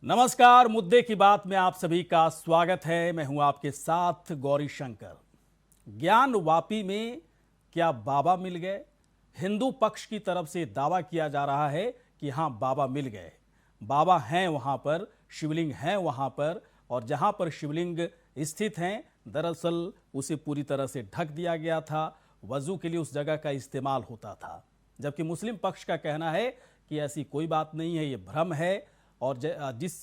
नमस्कार, मुद्दे की बात में आप सभी का स्वागत है। मैं हूं आपके साथ गौरी शंकर। ज्ञान वापी में क्या बाबा मिल गए? हिंदू पक्ष की तरफ से दावा किया जा रहा है कि हां, बाबा मिल गए। बाबा हैं वहां पर, शिवलिंग हैं वहां पर, और जहां पर शिवलिंग स्थित हैं दरअसल उसे पूरी तरह से ढक दिया गया था। वजू के लिए उस जगह का इस्तेमाल होता था, जबकि मुस्लिम पक्ष का कहना है कि ऐसी कोई बात नहीं है, ये भ्रम है। और जिस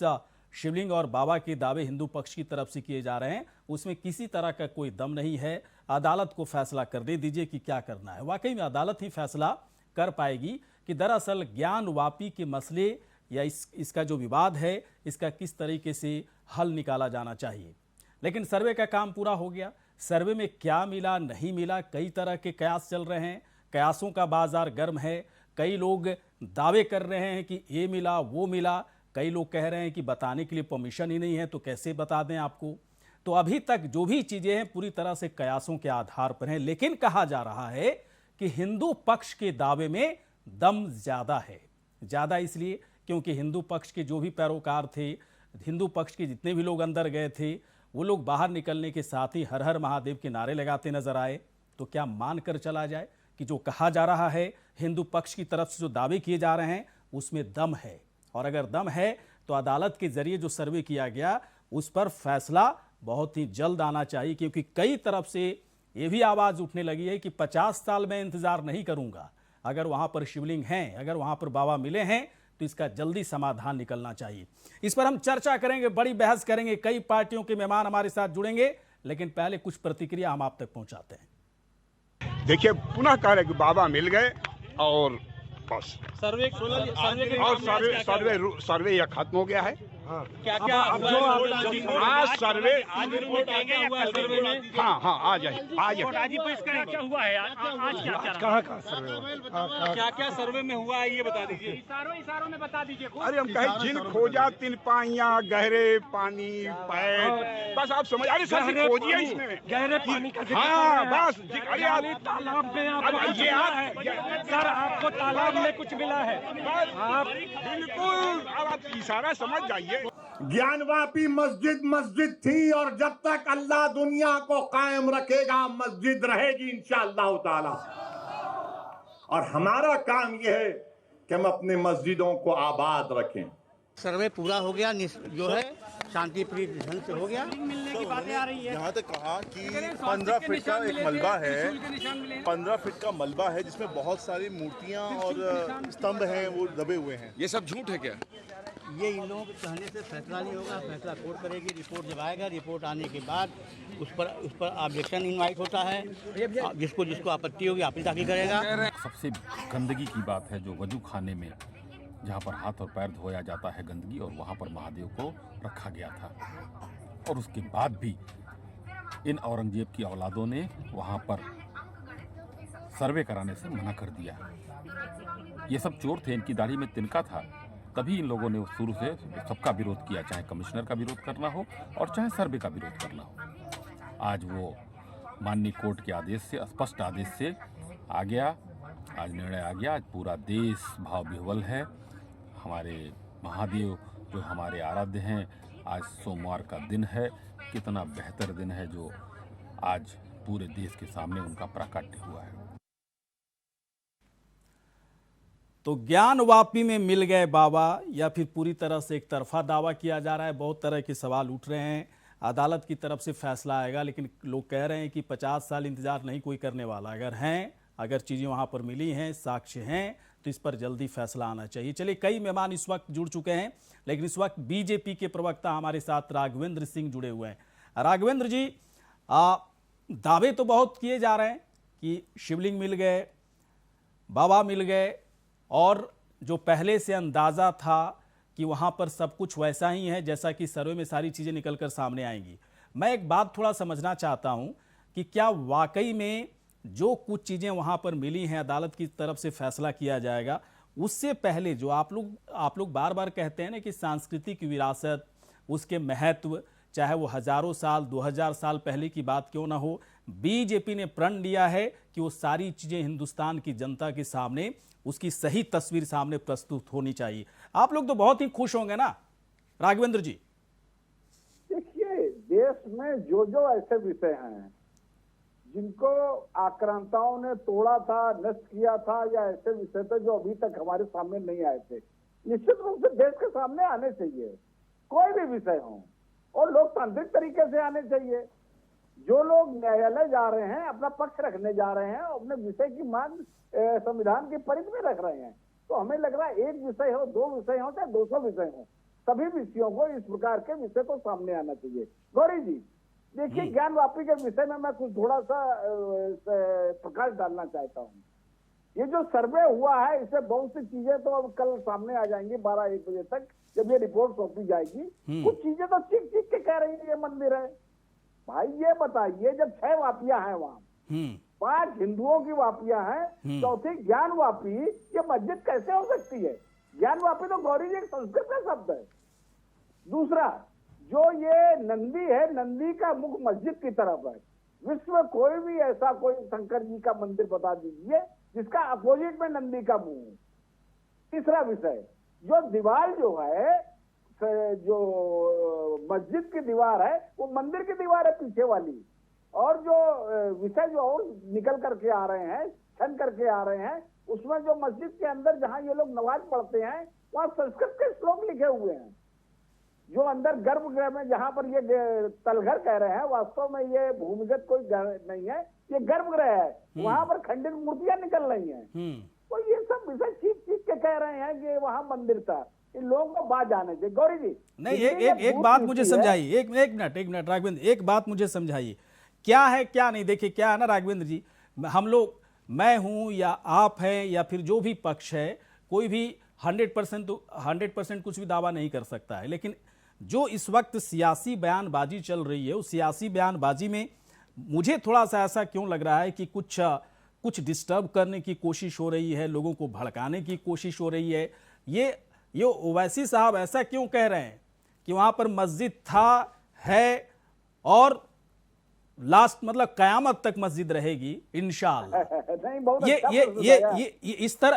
शिवलिंग और बाबा के दावे हिंदू पक्ष की तरफ से किए जा रहे हैं उसमें किसी तरह का कोई दम नहीं है। अदालत को फैसला करने दीजिए कि क्या करना है। वाकई में अदालत ही फैसला कर पाएगी कि दरअसल ज्ञान वापी के मसले या इसका जो विवाद है इसका किस तरीके से हल निकाला जाना चाहिए। लेकिन सर्वे का काम पूरा हो गया। सर्वे में क्या मिला नहीं मिला, कई तरह के कयास चल रहे हैं। कयासों का बाजार गर्म है। कई लोग दावे कर रहे हैं कि ये मिला वो मिला। कई लोग कह रहे हैं कि बताने के लिए परमिशन ही नहीं है, तो कैसे बता दें आपको। तो अभी तक जो भी चीजें हैं पूरी तरह से कयासों के आधार पर हैं। लेकिन कहा जा रहा है कि हिंदू पक्ष के दावे में दम ज्यादा है। ज्यादा इसलिए क्योंकि हिंदू पक्ष के जो भी पैरोकार थे, हिंदू पक्ष के जितने भी लोग अंदर गए थे, वो लोग बाहर निकलने के साथ ही हर हर महादेव के नारे लगाते नजर आए। तो क्या मानकर चला जाए कि जो कहा जा रहा है हिंदू पक्ष की तरफ से जो दावे किए जा रहे हैं उसमें दम है? और अगर दम है तो अदालत के जरिए जो सर्वे किया गया उस पर फैसला बहुत ही जल्द आना चाहिए, क्योंकि कई तरफ से ये भी आवाज उठने लगी है कि 50 साल में इंतजार नहीं करूंगा। अगर वहां पर शिवलिंग हैं, अगर वहां पर बाबा मिले हैं तो इसका जल्दी समाधान निकलना चाहिए। इस पर हम चर्चा करेंगे, बड़ी बहस करेंगे। कई पार्टियों के मेहमान हमारे साथ जुड़ेंगे, लेकिन पहले कुछ प्रतिक्रिया हम आप तक पहुंचाते हैं। देखिए, पुनः कह रहे कि बाबा मिल गए और बस सर्वे सर्वे यह खत्म हो गया है। क्या क्या आज सर्वे रिपोर्ट आ गया हुआ है सर्वे में? हाँ आज आज ही इसका क्या हुआ है? आज कहाँ सर्वे क्या क्या सर्वे में हुआ है ये बता दीजिए। इशारों में बता दीजिए। अरे हम कहें जिन खोजा तिन पाइया, गहरे पानी पैर, बस आप समझ। अरे सर खोजिए इसमें गहरे पानी का हाँ बस। अरे तालाब में सर आपको तालाब में कुछ मिला है? आप बिल्कुल, अब आप इशारा समझ जाइए। ज्ञानवापी मस्जिद थी और जब तक अल्लाह दुनिया को कायम रखेगा मस्जिद रहेगी इंशाअल्लाह ताला। और हमारा काम यह है कि हम अपने मस्जिदों को आबाद रखें। सर्वे पूरा हो गया, जो है शांतिप्रिय ढंग से हो गया। मिलने की बातें आ रही है। यहाँ तक कहा कि 15 फीट का एक मलबा है, 15 फीट का मलबा है जिसमें बहुत सारी मूर्तियाँ और स्तंभ हैं, वो दबे हुए हैं। ये सब झूठ है क्या? ये इन लोगों के कहने से फैसला नहीं होगा। फैसला कोर्ट करेगी। रिपोर्ट जब आएगा, रिपोर्ट आने के बाद उस पर ऑब्जेक्शन इनवाइट होता है। जिसको आपत्ति होगी आपत्ति दाखिल करेगा। सबसे गंदगी की बात है जो वजू खाने में, जहाँ पर हाथ और पैर धोया जाता है गंदगी, और वहाँ पर महादेव को रखा गया था। और उसके बाद भी इन औरंगजेब की औलादों ने वहाँ पर सर्वे कराने से मना कर दिया। ये सब चोर थे, इनकी दाढ़ी में तिनका था, तभी इन लोगों ने शुरू से सबका विरोध किया, चाहे कमिश्नर का विरोध करना हो और चाहे सर्वे का विरोध करना हो। आज वो माननीय कोर्ट के आदेश से, स्पष्ट आदेश से आ गया। आज निर्णय आ गया। आज पूरा देश भाव विह्वल है। हमारे महादेव जो हमारे आराध्य हैं, आज सोमवार का दिन है। कितना बेहतर दिन है जो आज पूरे देश के सामने उनका प्राकट्य हुआ है। तो ज्ञान वापी में मिल गए बाबा, या फिर पूरी तरह से एक तरफा दावा किया जा रहा है? बहुत तरह के सवाल उठ रहे हैं। अदालत की तरफ से फैसला आएगा, लेकिन लोग कह रहे हैं कि 50 साल इंतजार नहीं कोई करने वाला। अगर चीज़ें वहाँ पर मिली हैं, साक्ष्य हैं, तो इस पर जल्दी फैसला आना चाहिए। चलिए, कई मेहमान इस वक्त जुड़ चुके हैं, लेकिन इस वक्त बीजेपी के प्रवक्ता हमारे साथ राघवेंद्र सिंह जुड़े हुए हैं। राघवेंद्र जी, दावे तो बहुत किए जा रहे हैं कि शिवलिंग मिल गए, बाबा मिल गए, और जो पहले से अंदाज़ा था कि वहाँ पर सब कुछ वैसा ही है जैसा कि सर्वे में सारी चीज़ें निकलकर सामने आएंगी। मैं एक बात थोड़ा समझना चाहता हूँ कि क्या वाकई में जो कुछ चीज़ें वहाँ पर मिली हैं अदालत की तरफ से फैसला किया जाएगा, उससे पहले जो आप लोग बार बार कहते हैं ना कि सांस्कृतिक विरासत, उसके महत्व, चाहे वो हजारों साल 2000 साल पहले की बात क्यों ना हो, बीजेपी ने प्रण लिया है कि वो सारी चीज़ें हिंदुस्तान की जनता के सामने, उसकी सही तस्वीर सामने प्रस्तुत होनी चाहिए। आप लोग तो बहुत ही खुश होंगे ना राघवेंद्र जी। देखिए, देश में जो जो ऐसे विषय हैं जिनको आक्रांताओं ने तोड़ा था, नष्ट किया था, या ऐसे विषय थे जो अभी तक हमारे सामने नहीं आए थे, निश्चित रूप से देश के सामने आने चाहिए। कोई भी विषय हो, और लोकतांत्रिक तरीके से आने चाहिए। जो लोग न्यायालय जा रहे हैं, अपना पक्ष रखने जा रहे हैं, अपने विषय की मांग संविधान की परिधि में रख रहे हैं, तो हमें लग रहा है एक विषय हो, दो विषय हो, चाहे 200 विषय हो, सभी विषयों को, इस प्रकार के विषय को सामने आना चाहिए। गौरी जी, देखिए, ज्ञानवापी के विषय में मैं कुछ थोड़ा सा प्रकाश डालना चाहता हूँ। ये जो सर्वे हुआ है, इससे बहुत सी चीजें तो अब कल सामने आ जाएंगी 12-1 बजे तक, जब ये रिपोर्ट सौंपी जाएगी। कुछ चीजें तो चीख चीख के कह रही है ये मंदिर है। भाई ये बताइए, जब 6 वापियां हैं वहाँ, 5 हिंदुओं की वापियां हैं, चौथी ज्ञान वापी, ये मस्जिद कैसे हो सकती है? ज्ञान वापी तो गौरी जी एक संस्कृत का शब्द है। दूसरा, जो ये नंदी है, नंदी का मुख मस्जिद की तरफ है। विश्व में कोई भी ऐसा कोई शंकर जी का मंदिर बता दीजिए जिसका अपोजिट में नंदी का मुंह है। तीसरा विषय, जो दीवार जो है, जो मस्जिद की दीवार है, वो मंदिर की दीवार है पीछे वाली। और जो विषय जो और निकल करके आ रहे हैं, छन करके आ रहे हैं, उसमें जो मस्जिद के अंदर जहां ये लोग नमाज पढ़ते हैं, वहां संस्कृत के श्लोक लिखे हुए हैं। जो अंदर गर्भगृह में जहां पर ये तलघर कह रहे हैं, वास्तव में ये भूमिगत कोई घर नहीं है, ये गर्भगृह है। वहां पर खंडित मूर्तियां निकल रही हैं। तो ये सब विषय चीख चीख के कह रहे हैं कि वहां मंदिर था। इन लोगों को बात जाने चाहिए। गौरी जी, नहीं, एक बात मुझे समझाइए, एक मिनट राघवेंद्र, एक बात मुझे समझाइए, क्या है क्या नहीं। देखिए, क्या है ना राघवेंद्र जी, हम लोग, मैं हूं या आप हैं या फिर जो भी पक्ष है, कोई भी 100% कुछ भी दावा नहीं कर सकता है। लेकिन जो इस वक्त सियासी बयानबाजी चल रही है, उस सियासी बयानबाजी में मुझे थोड़ा सा ऐसा क्यों लग रहा है कि कुछ डिस्टर्ब करने की कोशिश हो रही है, लोगों को भड़काने की कोशिश हो रही है। ये ओवैसी साहब ऐसा क्यों कह रहे हैं कि वहां पर मस्जिद था, है, और लास्ट मतलब कयामत तक मस्जिद रहेगी इंशाअल्लाह। नहीं, बहुत ये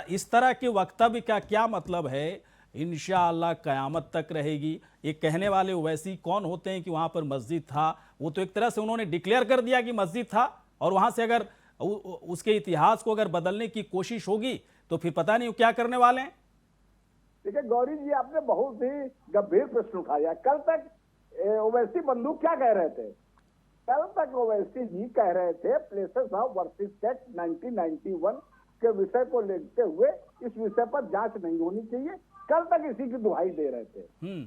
इस तरह के वक्तव्य का क्या मतलब है? इंशाअल्लाह कयामत तक रहेगी। ये कहने वाले ओवैसी कौन होते हैं कि वहां पर मस्जिद था? वो तो एक तरह से उन्होंने डिक्लेयर कर दिया कि मस्जिद था, और वहां से अगर उसके इतिहास को अगर बदलने की कोशिश होगी तो फिर पता नहीं क्या करने वाले हैं। देखिए गौरी जी, आपने बहुत ही गंभीर प्रश्न उठाया। कल तक ओवैसी बंधु क्या कह रहे थे? कल तक ओवैसी जी कह रहे थे प्लेसेस ऑफ वर्शिप एक्ट 1991 के विषय को लेते हुए इस विषय पर जांच नहीं होनी चाहिए। कल तक इसी की दुहाई दे रहे थे।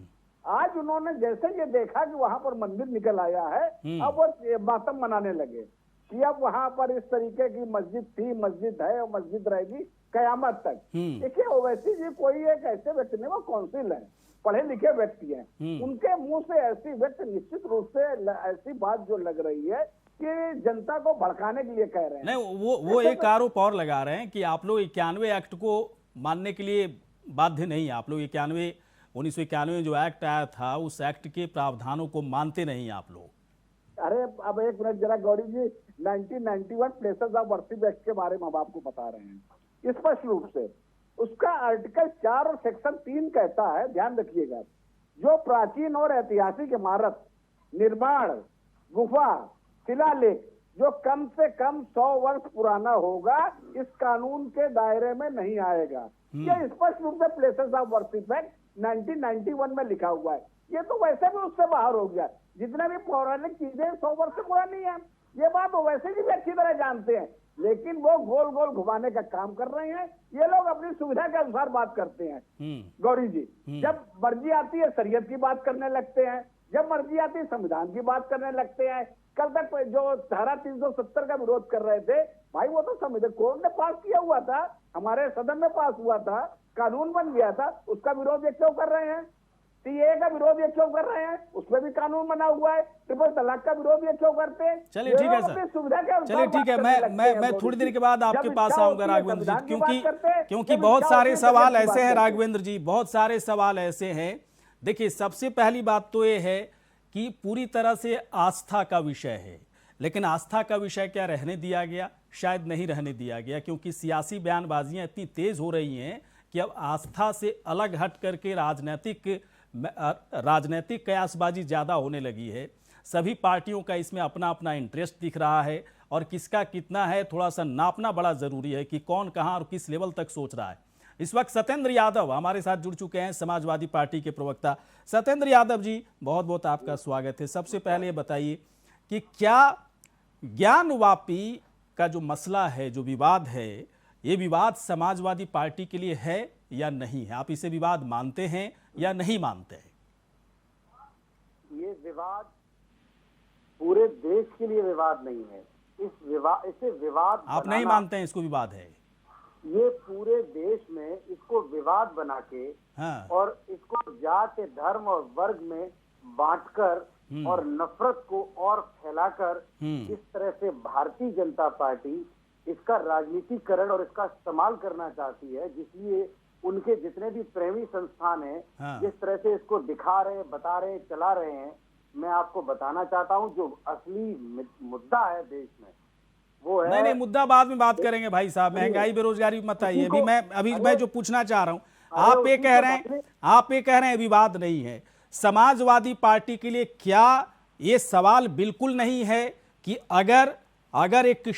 आज उन्होंने जैसे ये देखा कि वहां पर मंदिर निकल आया है, अब वो मातम मनाने लगे कि अब वहां पर इस तरीके की मस्जिद थी, मस्जिद है और मस्जिद रहेगी कयामत तक। देखिए, ओवैसी जी कोई एक ऐसे व्यक्ति नहीं, वो काउंसिल है, पढ़े लिखे व्यक्ति हैं। उनके मुंह से ऐसी व्यक्ति निश्चित रूप से ऐसी बात जो लग रही है कि जनता को भड़काने के लिए कह रहे हैं। नहीं, वो एक आरोप और लगा रहे हैं कि आप लोग 91 एक्ट को मानने के लिए बाध्य नहीं। आप लोग 1991 जो एक्ट आया था, उस एक्ट के प्रावधानों को मानते नहीं आप लोग। अरे अब एक मिनट जरा गौरी जी, 1991 प्लेसेस ऑफ वर्शिप एक्ट के बारे में हम आपको बता रहे हैं स्पष्ट रूप से। उसका आर्टिकल 4 और सेक्शन 3 कहता है, ध्यान रखिएगा, जो प्राचीन और ऐतिहासिक इमारत, निर्माण, गुफा, शिलालेख जो कम से कम 100 वर्ष पुराना होगा, इस कानून के दायरे में नहीं आएगा। यह स्पष्ट रूप से प्लेसेस ऑफ वर्शिप एक्ट 1991 में लिखा हुआ है। ये तो वैसे भी उससे बाहर हो गया। जितने भी पौराणिक चीजें 100 वर्ष से पुरानी है, ये बात वो वैसे भी अच्छी तरह जानते हैं, लेकिन वो गोल गोल घुमाने का काम कर रहे हैं। ये लोग अपनी सुविधा के अनुसार बात करते हैं। गौरी जी, जब मर्जी आती है शरीयत की बात करने लगते हैं, जब मर्जी आती है संविधान की बात करने लगते हैं। कल तक जो धारा 370 का विरोध कर रहे थे, भाई वो तो संविधान कोर्ट ने पास किया हुआ था, हमारे सदन में पास हुआ था, कानून बन गया था, उसका विरोध ये क्यों कर रहे हैं? सीए का विरोध ये क्यों कर रहे हैं? उसमें भी कानून बना हुआ है। ट्रिपल तलाक का विरोध ये क्यों करते हैं? चलिए ठीक है सर, चलिए ठीक है, मैं थोड़ी देर के बाद आपके पास आऊंगा राघवेंद्र जी, क्योंकि बहुत सारे सवाल ऐसे हैं राघवेंद्र जी, बहुत सारे सवाल ऐसे हैं। देखिए, सबसे पहली बात तो ये है कि पूरी तरह से आस्था का विषय है, लेकिन आस्था का विषय क्या रहने दिया गया? शायद नहीं रहने दिया गया, क्योंकि सियासी बयानबाजियां इतनी तेज हो रही हैं कि अब आस्था से अलग हट करके राजनीतिक राजनीतिक कयासबाजी ज़्यादा होने लगी है। सभी पार्टियों का इसमें अपना अपना इंटरेस्ट दिख रहा है और किसका कितना है थोड़ा सा नापना बड़ा ज़रूरी है कि कौन कहाँ और किस लेवल तक सोच रहा है। इस वक्त सत्येंद्र यादव हमारे साथ जुड़ चुके हैं, समाजवादी पार्टी के प्रवक्ता। सत्येंद्र यादव जी, बहुत बहुत आपका स्वागत है। सबसे पहले ये बताइए कि क्या ज्ञानवापी का जो मसला है, जो विवाद है, ये विवाद समाजवादी पार्टी के लिए है या नहीं है? आप इसे विवाद मानते हैं या नहीं मानते हैं? ये विवाद पूरे देश के लिए विवाद नहीं है। इसे विवाद आप नहीं मानते हैं इसको विवाद है? ये पूरे देश में इसको विवाद बना के और इसको जाति, धर्म और वर्ग में बांटकर और नफरत को और फैलाकर इस तरह से भारतीय जनता पार्टी इसका राजनीतिकरण और इसका इस्तेमाल करना चाहती है, जिसलिए उनके जितने भी प्रेमी संस्थान हैं जिस तरह से इसको दिखा रहे, बता रहे, चला रहे हैं, मैं आपको बताना चाहता हूं जो असली मुद्दा है देश में वो है। नहीं, मुद्दा बाद में बात करेंगे भाई साहब, महंगाई बेरोजगारी मत आइए। अभी मैं जो पूछना चाह रहा हूं, आप ये कह रहे हैं विवाद नहीं है। समाजवादी पार्टी के लिए क्या ये सवाल बिल्कुल नहीं है कि अगर एक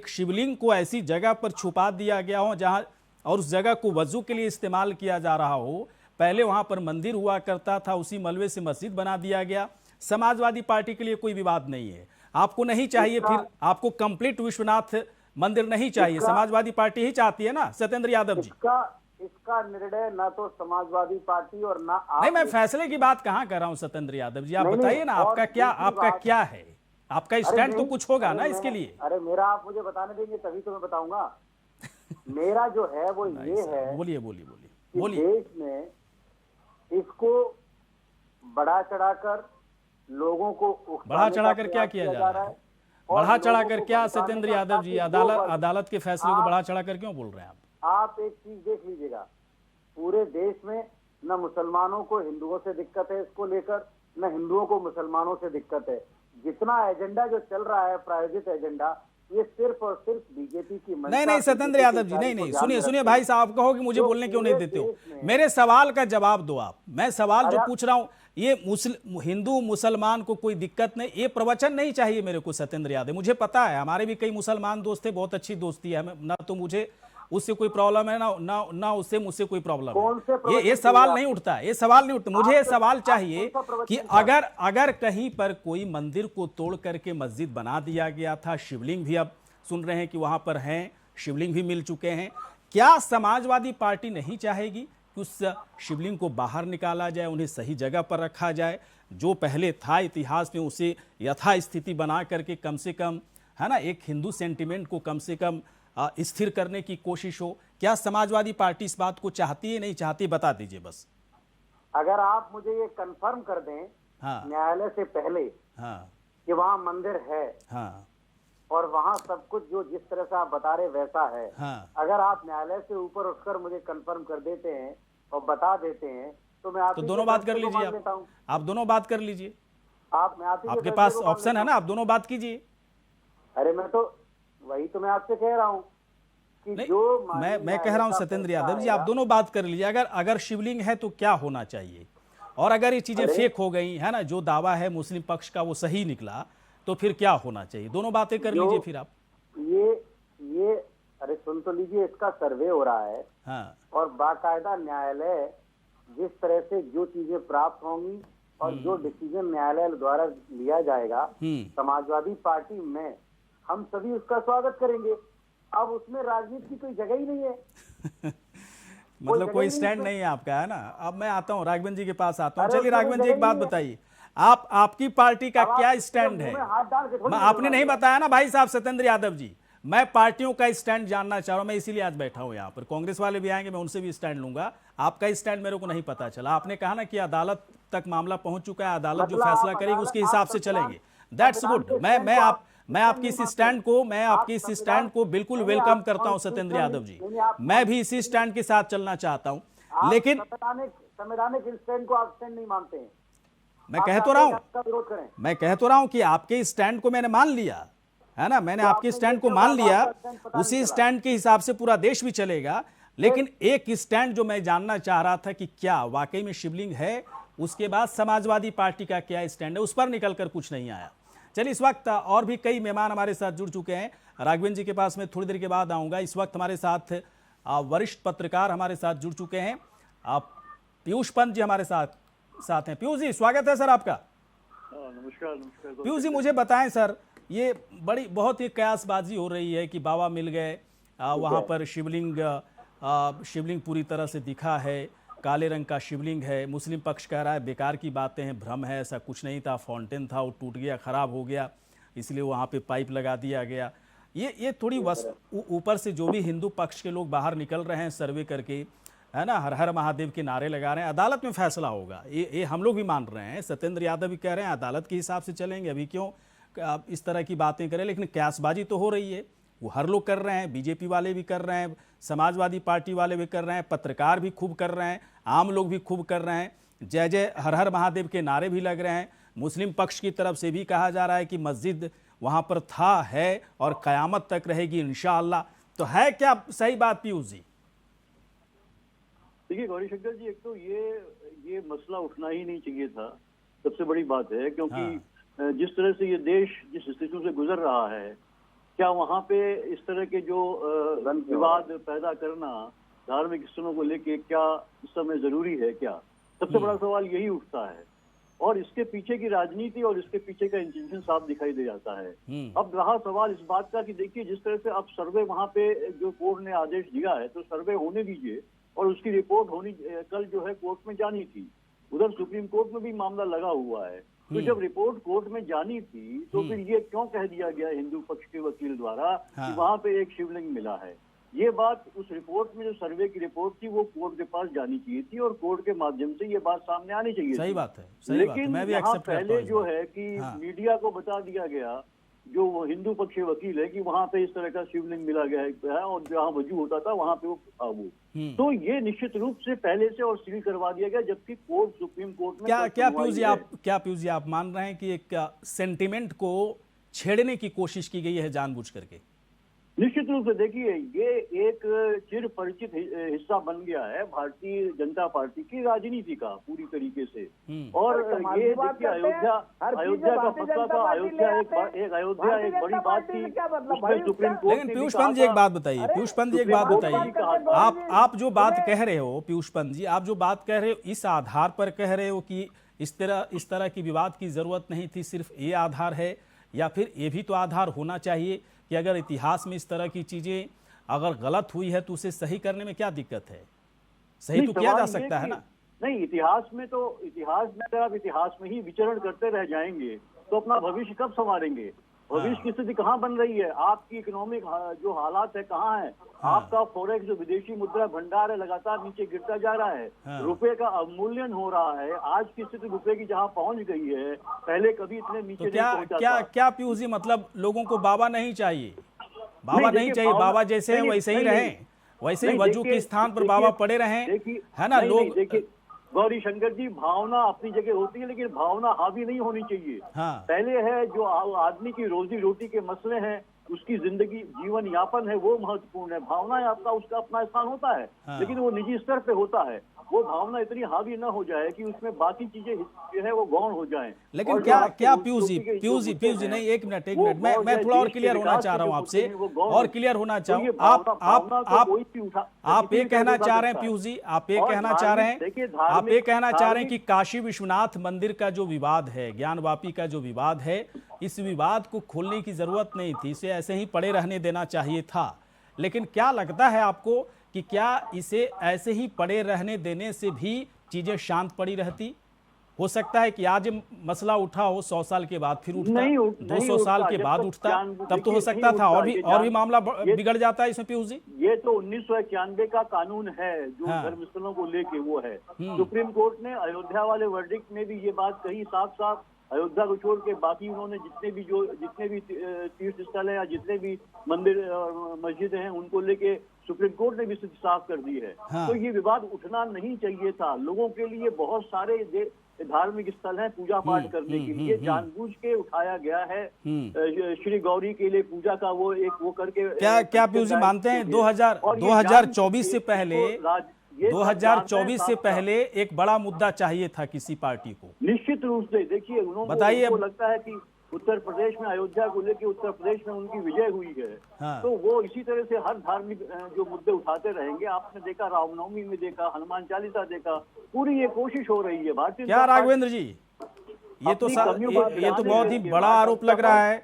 शिवलिंग को ऐसी जगह पर छुपा दिया गया हो जहां और उस जगह को वजू के लिए इस्तेमाल किया जा रहा हो, पहले वहां पर मंदिर हुआ करता था, उसी मलबे से मस्जिद बना दिया गया, समाजवादी पार्टी के लिए कोई विवाद नहीं है? आपको नहीं चाहिए, फिर आपको कंप्लीट विश्वनाथ मंदिर नहीं चाहिए, समाजवादी पार्टी ही चाहती है ना सत्येंद्र यादव जी? इसका निर्णय ना तो समाजवादी पार्टी और ना आप। नहीं, मैं फैसले की बात कहां कर रहा हूं सत्येंद्र यादव जी, आप बताइए ना आपका क्या है, आपका स्टैंड तो कुछ होगा ना इसके लिए। अरे मेरा आप मुझे बताने देंगे तभी तो मैं बताऊंगा। मेरा जो है वो ये है, बोलिए। देश में इसको बढ़ा चढ़ाकर लोगों को बढ़ा चढ़ाकर क्या किया जा रहा है? बढ़ा चढ़ाकर क्या सत्येंद्र यादव जी? अदालत के फैसले को बढ़ा चढ़ाकर क्यों बोल रहे हैं आप एक चीज देख लीजिएगा, पूरे देश में न मुसलमानों को हिंदुओं से दिक्कत है इसको लेकर, न हिंदुओं को मुसलमानों से दिक्कत है। जितना एजेंडा जो चल रहा है प्रायोजित एजेंडा, ये सिर्फ और सिर्फ बीजेपी की। नहीं सत्येंद्र यादव जी, नहीं सुनिए भाई साहब, कहो कि मुझे बोलने क्यों नहीं देते हो? मेरे सवाल का जवाब दो आप। मैं सवाल जो पूछ रहा हूं, ये हिंदू मुसलमान को कोई दिक्कत नहीं, ये प्रवचन नहीं चाहिए मेरे को सत्येंद्र यादव। मुझे पता है, हमारे भी कई मुसलमान दोस्त थे, बहुत अच्छी दोस्ती है, ना तो मुझे उससे कोई प्रॉब्लम है ना उससे मुझसे कोई प्रॉब्लम है। ये सवाल नहीं उठता है, ये सवाल नहीं उठता। मुझे ये सवाल चाहिए कि अगर कहीं पर कोई मंदिर को तोड़ करके मस्जिद बना दिया गया था, शिवलिंग भी अब सुन रहे हैं कि वहां पर हैं, शिवलिंग भी मिल चुके हैं, क्या समाजवादी पार्टी नहीं चाहेगी कि उस शिवलिंग को बाहर निकाला जाए, उन्हें सही जगह पर रखा जाए, जो पहले था इतिहास में उसे यथास्थिति बना करके कम से कम, है ना, एक हिंदू सेंटिमेंट को कम से कम स्थिर करने की कोशिश हो? क्या समाजवादी पार्टी इस बात को चाहती है, नहीं चाहती, बता दीजिए बस। अगर आप मुझे ये कंफर्म कर दें न्यायालय से पहले कि वहाँ मंदिर है और वहाँ सब कुछ जो जिस तरह से आप बता रहे वैसा है, अगर आप न्यायालय से ऊपर उठकर मुझे कंफर्म कर देते हैं और बता देते हैं तो मैं तो दोनों बात कर लीजिए। आप दोनों बात कर लीजिए, आपके पास ऑप्शन है ना, आप दोनों बात कीजिए। अरे मैं तो वही तो मैं आपसे कह रहा हूँ कि जो मैं कह रहा हूँ सत्येंद्र यादव जी, आप दोनों बात कर लीजिए। अगर शिवलिंग है तो क्या होना चाहिए, और अगर ये चीजें फेक हो गई है ना, जो दावा है मुस्लिम पक्ष का वो सही निकला, तो फिर क्या होना चाहिए? दोनों बातें कर लीजिए फिर आप। ये अरे सुन तो लीजिए, इसका सर्वे हो रहा है और बाकायदा न्यायालय जिस तरह से जो चीजें प्राप्त होंगी और जो डिसीजन न्यायालय द्वारा लिया जाएगा, समाजवादी पार्टी में हम सभी उसका स्वागत करेंगे। अब उसमें राजनीति की कोई जगह ही नहीं है। मतलब कोई स्टैंड नहीं है आपका, है ना? अब मैं आता हूँ राघवन जी के पास आता हूँ। चलिए राघवन जी, एक बात बताइए, आपकी पार्टी का क्या स्टैंड है? आपने नहीं बताया ना भाई साहब सत्येंद्र यादव जी, मैं पार्टियों का स्टैंड जानना चाह रहा हूं। मैं इसीलिए आज बैठा हूं यहाँ पर, कांग्रेस वाले भी आएंगे, मैं उनसे भी स्टैंड लूंगा। आपका स्टैंड मेरे को नहीं पता चला। आपने कहा ना कि अदालत तक मामला पहुंच चुका है, अदालत जो फैसला करेगी उसके हिसाब से चलेंगे। That's good. मैं आपकी इस स्टैंड को बिल्कुल वेलकम करता हूं सत्येंद्र यादव जी। मैं भी इसी स्टैंड के साथ चलना चाहता हूं, लेकिन संवैधानिक स्टैंड को आप स्टैंड नहीं मानते हैं। मैं कह तो रहा हूं कि आपके स्टैंड को मैंने मान लिया है ना, मैंने आपके स्टैंड को मान लिया, उसी स्टैंड के हिसाब से पूरा देश भी चलेगा। लेकिन एक स्टैंड जो मैं जानना चाह रहा था कि क्या वाकई में शिवलिंग है, उसके बाद समाजवादी पार्टी का क्या स्टैंड है, उस पर निकल कर कुछ नहीं आया। चलिए, इस वक्त और भी कई मेहमान हमारे साथ जुड़ चुके हैं। राघवेंद्र जी के पास में थोड़ी देर के बाद आऊँगा। इस वक्त हमारे साथ वरिष्ठ पत्रकार हमारे साथ जुड़ चुके हैं। पीयूष पंत जी हमारे साथ हैं। पीयूष जी, स्वागत है सर आपका। नमस्कार। नमस्कार पीयूष जी, मुझे बताएं सर, ये बहुत ही कयासबाजी हो रही है कि बाबा मिल गए, वहाँ पर शिवलिंग पूरी तरह से दिखा है, काले रंग का शिवलिंग है। मुस्लिम पक्ष कह रहा है बेकार की बातें हैं, भ्रम है, ऐसा कुछ नहीं था, फाउंटेन था, वो टूट गया, खराब हो गया, इसलिए वहाँ पे पाइप लगा दिया गया। ये थोड़ी ऊपर से जो भी हिंदू पक्ष के लोग बाहर निकल रहे हैं सर्वे करके, है ना, हर हर महादेव के नारे लगा रहे हैं। अदालत में फैसला होगा, ये हम लोग भी मान रहे हैं। सत्येंद्र यादव भी कह रहे हैं अदालत के हिसाब से चलेंगे, अभी क्यों इस तरह की बातें करें। लेकिन कयासबाजी तो हो रही है, वो हर लोग कर रहे हैं, बीजेपी वाले भी कर रहे हैं, समाजवादी पार्टी वाले भी कर रहे हैं, पत्रकार भी खूब कर रहे हैं, आम लोग भी खूब कर रहे हैं। जय जय हर हर महादेव के नारे भी लग रहे हैं। मुस्लिम पक्ष की तरफ से भी कहा जा रहा है कि मस्जिद वहाँ पर था, है और क़यामत तक रहेगी इंशाअल्लाह। तो है क्या सही बात पीयूष जी? देखिए गौरीशंकर जी, एक तो ये मसला उठना ही नहीं चाहिए था, सबसे बड़ी बात है, क्योंकि जिस तरह से ये देश जिस स्थिति से गुजर रहा है, क्या वहाँ पे इस तरह के जो विवाद पैदा करना धार्मिक स्थलों को लेके क्या इस समय जरूरी है? क्या सबसे बड़ा सवाल यही उठता है। और इसके पीछे की राजनीति और इसके पीछे का इंटेंशन साफ दिखाई दे जाता है। अब रहा सवाल इस बात का कि देखिए, जिस तरह से अब सर्वे वहाँ पे जो कोर्ट ने आदेश दिया है, तो सर्वे होने दीजिए और उसकी रिपोर्ट कल जो है कोर्ट में जानी थी। उधर सुप्रीम कोर्ट में भी मामला लगा हुआ है। तो जब रिपोर्ट कोर्ट में जानी थी, तो फिर ये क्यों कह दिया गया हिंदू पक्ष के वकील द्वारा कि वहाँ पे एक शिवलिंग मिला है? ये बात उस रिपोर्ट में जो सर्वे की रिपोर्ट थी वो कोर्ट के पास जानी चाहिए थी और कोर्ट के माध्यम से ये बात सामने आनी चाहिए थी। सही बात है, लेकिन यहाँ पहले जो है कि मीडिया को बता दिया गया, जो वो हिंदू पक्ष के वकील है, कि वहाँ पे इस तरह का शिवलिंग मिला गया है और जहाँ वजू होता था वहाँ पे वो तो ये निश्चित रूप से पहले से और सील करवा दिया गया, जबकि कोर्ट सुप्रीम कोर्ट में क्या पीयूष जी आप मान रहे हैं कि एक सेंटिमेंट को छेड़ने की कोशिश की गई है जानबूझ करके? निश्चित रूप से देखिए, ये एक चिर परिचित हिस्सा बन गया है भारतीय जनता पार्टी की राजनीति का पूरी तरीके से। और ये देखिए, अयोध्या का मसला था, अयोध्या एक बड़ी बात थी, उसमें सुप्रीम कोर्ट। लेकिन पीयूष पंत जी एक बात बताइए, आप जो बात कह रहे हो, पीयूष पंत जी आप जो बात कह रहे हो, इस आधार पर कह रहे हो कि इस तरह की विवाद की जरूरत नहीं थी, सिर्फ ये आधार है, या फिर ये भी तो आधार होना चाहिए कि अगर इतिहास में इस तरह की चीजें अगर गलत हुई है तो उसे सही करने में क्या दिक्कत है? सही तो किया जा सकता है ना? नहीं, इतिहास में अगर आप इतिहास में ही विचरण करते रह जाएंगे तो अपना भविष्य कब संवारेंगे? भविष्य की स्थिति कहाँ बन रही है? आपकी इकोनॉमिक जो हालात है कहाँ है? आपका फॉरेक्स जो विदेशी मुद्रा भंडार है लगातार नीचे गिरता जा रहा है। रुपए का अवमूल्यन हो रहा है। आज की स्थिति रुपए की जहाँ पहुंच गई है, पहले कभी इतने नीचे नहीं पहुंचा था। क्या पीयूष जी, मतलब लोगों को बाबा नहीं चाहिए? बाबा नहीं चाहिए, बाबा जैसे हैं वैसे ही रहें, वैसे ही वजू के स्थान पर बाबा पड़े रहें, है ना? लोग देखिए गौरी शंकर जी, भावना अपनी जगह होती है, लेकिन भावना हावी नहीं होनी चाहिए। पहले है जो आदमी की रोजी रोटी के मसले हैं, उसकी जिंदगी जीवन यापन है, वो महत्वपूर्ण है। भावना आपका उसका अपना स्थान होता है, लेकिन वो निजी स्तर पे होता है। वो भावना इतनी हावी न हो जाए कि उसमें बाकी चीजें जो है वो गौण हो जाएं। लेकिन क्या पीयूष जी नहीं, एक मिनट मैं थोड़ा और क्लियर होना चाह रहा हूँ आपसे, और क्लियर होना चाहूँ। आप ये कहना चाह रहे हैं पीयूष जी, आप ये कहना चाह रहे हैं कि काशी विश्वनाथ मंदिर का जो विवाद है, ज्ञानवापी का जो विवाद है, इस विवाद को खोलने की जरूरत नहीं थी, इसे ऐसे ही पड़े रहने देना चाहिए था। लेकिन क्या लगता है आपको कि क्या इसे ऐसे ही पड़े रहने देने से भी चीजें शांत पड़ी रहती? हो सकता है कि आज मसला उठा हो 100 साल के बाद फिर उठता, 200 साल के बाद उठता, तब तो हो सकता था और भी मामला बिगड़ जाता है इसमें पीयूष जी। ये तो 1991 का कानून है जो धर्मस्थलों को लेके वो है। सुप्रीम कोर्ट ने अयोध्या वाले वर्डिक्ट में भी ये बात कही साफ साफ अयोध्या को छोड़ के बाकी उन्होंने जितने भी तीर्थ स्थल है या जितने भी मंदिर मस्जिद हैं उनको लेके सुप्रीम कोर्ट ने भी स्थिति साफ कर दी है। तो ये विवाद उठना नहीं चाहिए था। लोगों के लिए बहुत सारे धार्मिक स्थल हैं पूजा पाठ करने के लिए, जानबूझ के उठाया गया है। श्री गौरी के लिए पूजा का वो करके क्या पीयूष जी मानते हैं 2024 से पहले 2024 से पहले एक बड़ा मुद्दा चाहिए था किसी पार्टी को? निश्चित रूप से देखिए, बताइए। उनको लगता है कि उत्तर प्रदेश में अयोध्या को लेकर उत्तर प्रदेश में उनकी विजय हुई है। हाँ। तो वो इसी तरह से हर धार्मिक जो मुद्दे उठाते रहेंगे। आपने देखा रामनवमी में, देखा हनुमान चालीसा, देखा पूरी ये कोशिश हो रही है भारतीय। क्या राघवेंद्र जी, ये तो बहुत ही बड़ा आरोप लग रहा है।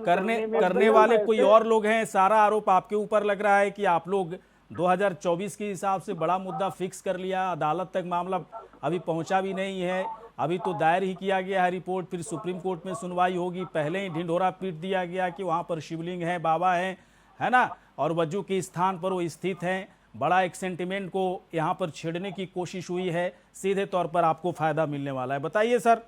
करने वाले कोई और लोग हैं, सारा आरोप आपके ऊपर लग रहा है कि आप लोग 2024 के हिसाब से बड़ा मुद्दा फिक्स कर लिया। अदालत तक मामला अभी पहुंचा भी नहीं है, अभी तो दायर ही किया गया है रिपोर्ट, फिर सुप्रीम कोर्ट में सुनवाई होगी। पहले ही ढिंढोरा पीट दिया गया कि वहां पर शिवलिंग है, बाबा है ना, और वजू के स्थान पर वो स्थित हैं। बड़ा एक सेंटिमेंट को यहाँ पर छेड़ने की कोशिश हुई है, सीधे तौर पर आपको फायदा मिलने वाला है। बताइए सर।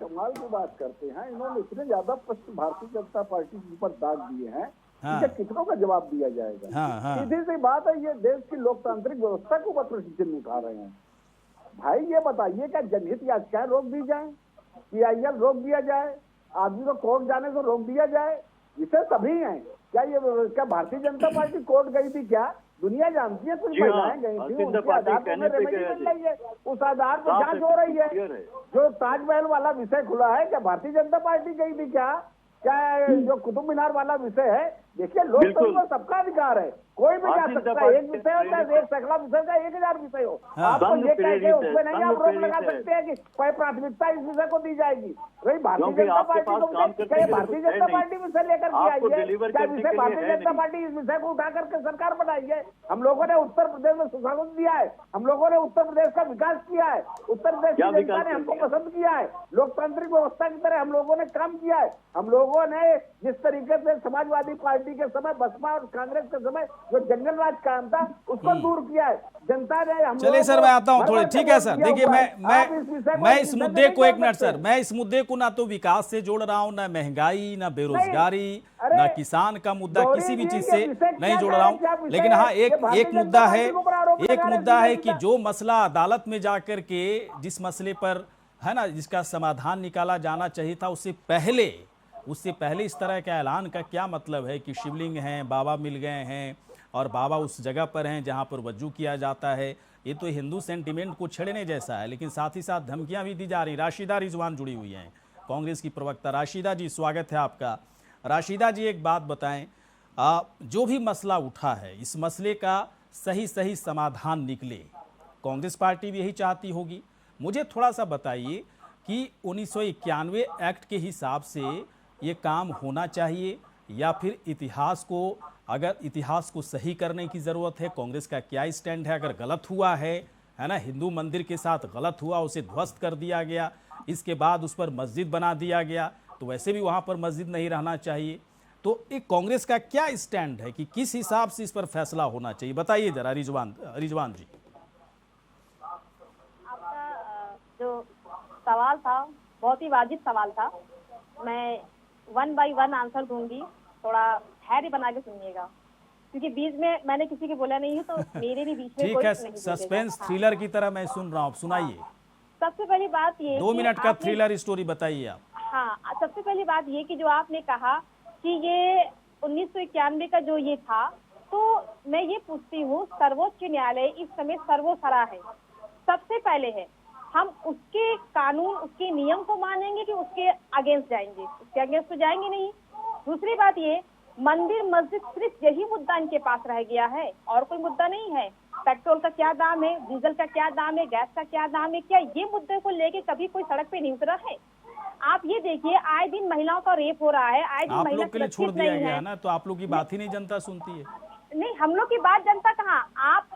कमाल की बात करते हैं, इन्होंने इतने ज्यादा प्रश्न भारतीय जनता पार्टी के ऊपर दाग दिए हैं। हाँ। कितनों का जवाब दिया जाएगा? हाँ। सीधी सी बात है, ये देश की लोकतांत्रिक व्यवस्था के ऊपर प्रश्न चिन्ह उठा रहे हैं। भाई ये बताइए, क्या जनहित याचिकाएं रोक दी जाए, PIL रोक दिया जाए, आदमी को कोर्ट जाने से रोक दिया जाए? इसे सभी हैं क्या भारतीय जनता पार्टी कोर्ट गई थी? क्या दुनिया जानती है? कुछ महिलाएं गई थी, उनके आधार पर रेमेडी मिल रही है, उस आधार पर जांच हो रही है। जो ताजमहल वाला विषय खुला है, क्या भारतीय जनता पार्टी गई थी? क्या जो कुतुब मीनार वाला विषय है, देखिए लोकतंत्र में सबका अधिकार है, कोई भी जा सकता है। एक विषय हो चाहे एक सैकड़ा विषय का 1000 विषय हो, आपको ये कह के उसमें नहीं आप रोक लगा सकते हैं कि प्राथमिकता इस विषय को दी जाएगी। वही भारतीय जनता पार्टी को भारतीय जनता पार्टी विषय लेकर के आई है, क्या विषय भारतीय जनता पार्टी इस विषय को उठा करके सरकार बनाई है? हम लोगों ने उत्तर प्रदेश में सुशासन दिया है, हम लोगों ने उत्तर प्रदेश का विकास किया है, उत्तर प्रदेश की जनता ने हमको पसंद किया है, लोकतांत्रिक व्यवस्था की तरह हम लोगों ने काम किया है। हम लोगों ने जिस तरीके से समाजवादी पार्टी के समय, बसपा और कांग्रेस के समय जो जंगल राज कायम था, उसको दूर किया है जनता ने। चलिए सर, मैं आता हूं थोड़े। ठीक है सर, देखिए मैं इस मुद्दे को, एक मिनट सर, मैं इस मुद्दे को ना तो विकास से जोड़ रहा हूं, ना महंगाई, ना बेरोजगारी, ना किसान का मुद्दा, किसी भी चीज से नहीं जोड़ रहा हूं। लेकिन हाँ, एक मुद्दा है कि जो मसला अदालत में जाकर के जिस मसले पर है ना, जिसका समाधान निकाला जाना चाहिए था, उससे पहले इस तरह का ऐलान का क्या मतलब है कि शिवलिंग हैं, बाबा मिल गए हैं और बाबा उस जगह पर हैं जहां पर वजू किया जाता है? ये तो हिंदू सेंटिमेंट को छेड़ने जैसा है, लेकिन साथ ही साथ धमकियां भी दी जा रही। राशिदा रिजवान जुड़ी हुई हैं, कांग्रेस की प्रवक्ता। राशिदा जी, स्वागत है आपका। राशिदा जी, एक बात बताएं, जो भी मसला उठा है, इस मसले का सही समाधान निकले, कांग्रेस पार्टी भी यही चाहती होगी। मुझे थोड़ा सा बताइए कि 1991 एक्ट के हिसाब से ये काम होना चाहिए, या फिर अगर इतिहास को सही करने की ज़रूरत है? कांग्रेस का क्या स्टैंड है? अगर गलत हुआ है ना, हिंदू मंदिर के साथ गलत हुआ, उसे ध्वस्त कर दिया गया, इसके बाद उस पर मस्जिद बना दिया गया, तो वैसे भी वहाँ पर मस्जिद नहीं रहना चाहिए। तो एक कांग्रेस का क्या स्टैंड है कि किस हिसाब से इस पर फैसला होना चाहिए? बताइए जरा रिजवान जी। आपका जो सवाल था बहुत ही वाजिब सवाल था, मैं 1 बाय 1 आंसर दूंगी, थोड़ा धैर्य बना के सुनिएगा, क्योंकि बीच में मैंने किसी को बोला नहीं है, तो मेरे भी बीच में ठीक है, सस्पेंस थ्रिलर की तरह मैं सुन रहा हूँ, सुनाइए। सबसे पहली बात ये 2 मिनट का थ्रिलर स्टोरी बताइए आप। हाँ, सबसे पहली बात ये कि जो आपने कहा कि ये 1991 का जो ये था, तो मैं ये पूछती हूँ, सर्वोच्च न्यायालय इस समय सर्वोसरा है, सबसे पहले है, हम उसके कानून, उसके नियम को मानेंगे कि उसके अगेंस्ट जाएंगे? उसके अगेंस्ट तो जाएंगे नहीं। दूसरी बात ये, मंदिर मस्जिद सिर्फ यही मुद्दा इनके पास रह गया है, और कोई मुद्दा नहीं है। पेट्रोल का क्या दाम है, डीजल का क्या दाम है, गैस का क्या दाम है, क्या ये मुद्दे को लेके कभी कोई सड़क पे नहीं उतरा है? आप ये देखिए, आए दिन महिलाओं का रेप हो रहा है, आए दिन महिला के लिए छोड़ दिया गया ना, तो आप लोग की बात ही नहीं जनता सुनती है। नहीं, हम लोग की बात जनता कहाँ,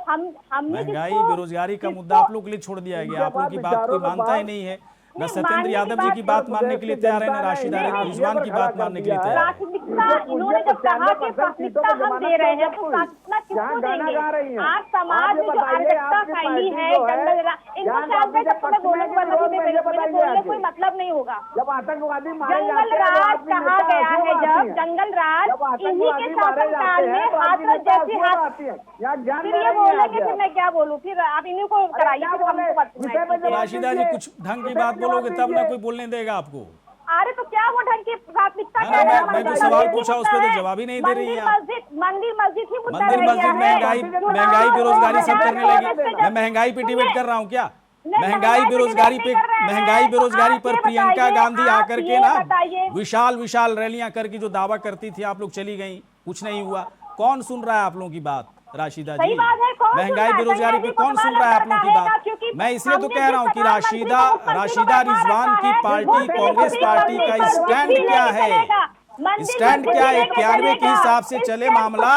हमने महंगाई बेरोजगारी का मुद्दा आप लोग के लिए छोड़ दिया गया, आप लोग की बात कोई मानता ही नहीं है। न सत्येंद्र यादव जी की बात मानने के लिए तैयार है, न राशिदा रिजवान की बात मानने के लिए तैयार है। प्राथमिकता इन्होंने जब कहा कि प्राथमिकता हम दे रहे हैं, तो प्राथमिकता किसको देंगे? आज समाज में जो अराजकता फैली है, इनका शांत है तब तो मैं बोलूंगी, वरना मुझे बोलने कोई मतलब नहीं होगा। जब आतंकवादी मारे जंगल राज कहा गया है, जब जंगल राज इन्हीं के शासनकाल में हाथरस जैसी फिर ये बोलेंगे, फिर मैं क्या बोलूँ, फिर आप इन्हीं को कराइए, फिर हमको मत सुनाइए। राशिदा जी कुछ ढंग की बात बोलोगे तब ना कोई बोलने देगा आपको। अरे तो क्या वो ढंग की प्राथमिकता क्या है? मैं जो सवाल पूछा उस पर तो जवाब ही नहीं दे रही है आप। मंदिर मस्जिद ही मुद्दा मंदिर रह गया मस्जिद है। महंगाई बेरोजगारी सब करने लगी। मैं महंगाई पे डिबेट कर रहा हूँ क्या? महंगाई बेरोजगारी पर प्रियंका गांधी आकर के ना विशाल विशाल रैलियां करके जो दावा करती थी, आप लोग चली गई, कुछ नहीं हुआ। कौन सुन रहा है आप लोगों की बात? राशिदा जी, महंगाई बेरोजगारी पे कौन सुन रहा है आप लोगों की बात? मैं इसलिए तो कह रहा हूँ कि राशिदा रिजवान की पार्टी कांग्रेस पार्टी का स्टैंड क्या है? स्टैंड क्या है? 91 के हिसाब से चले मामला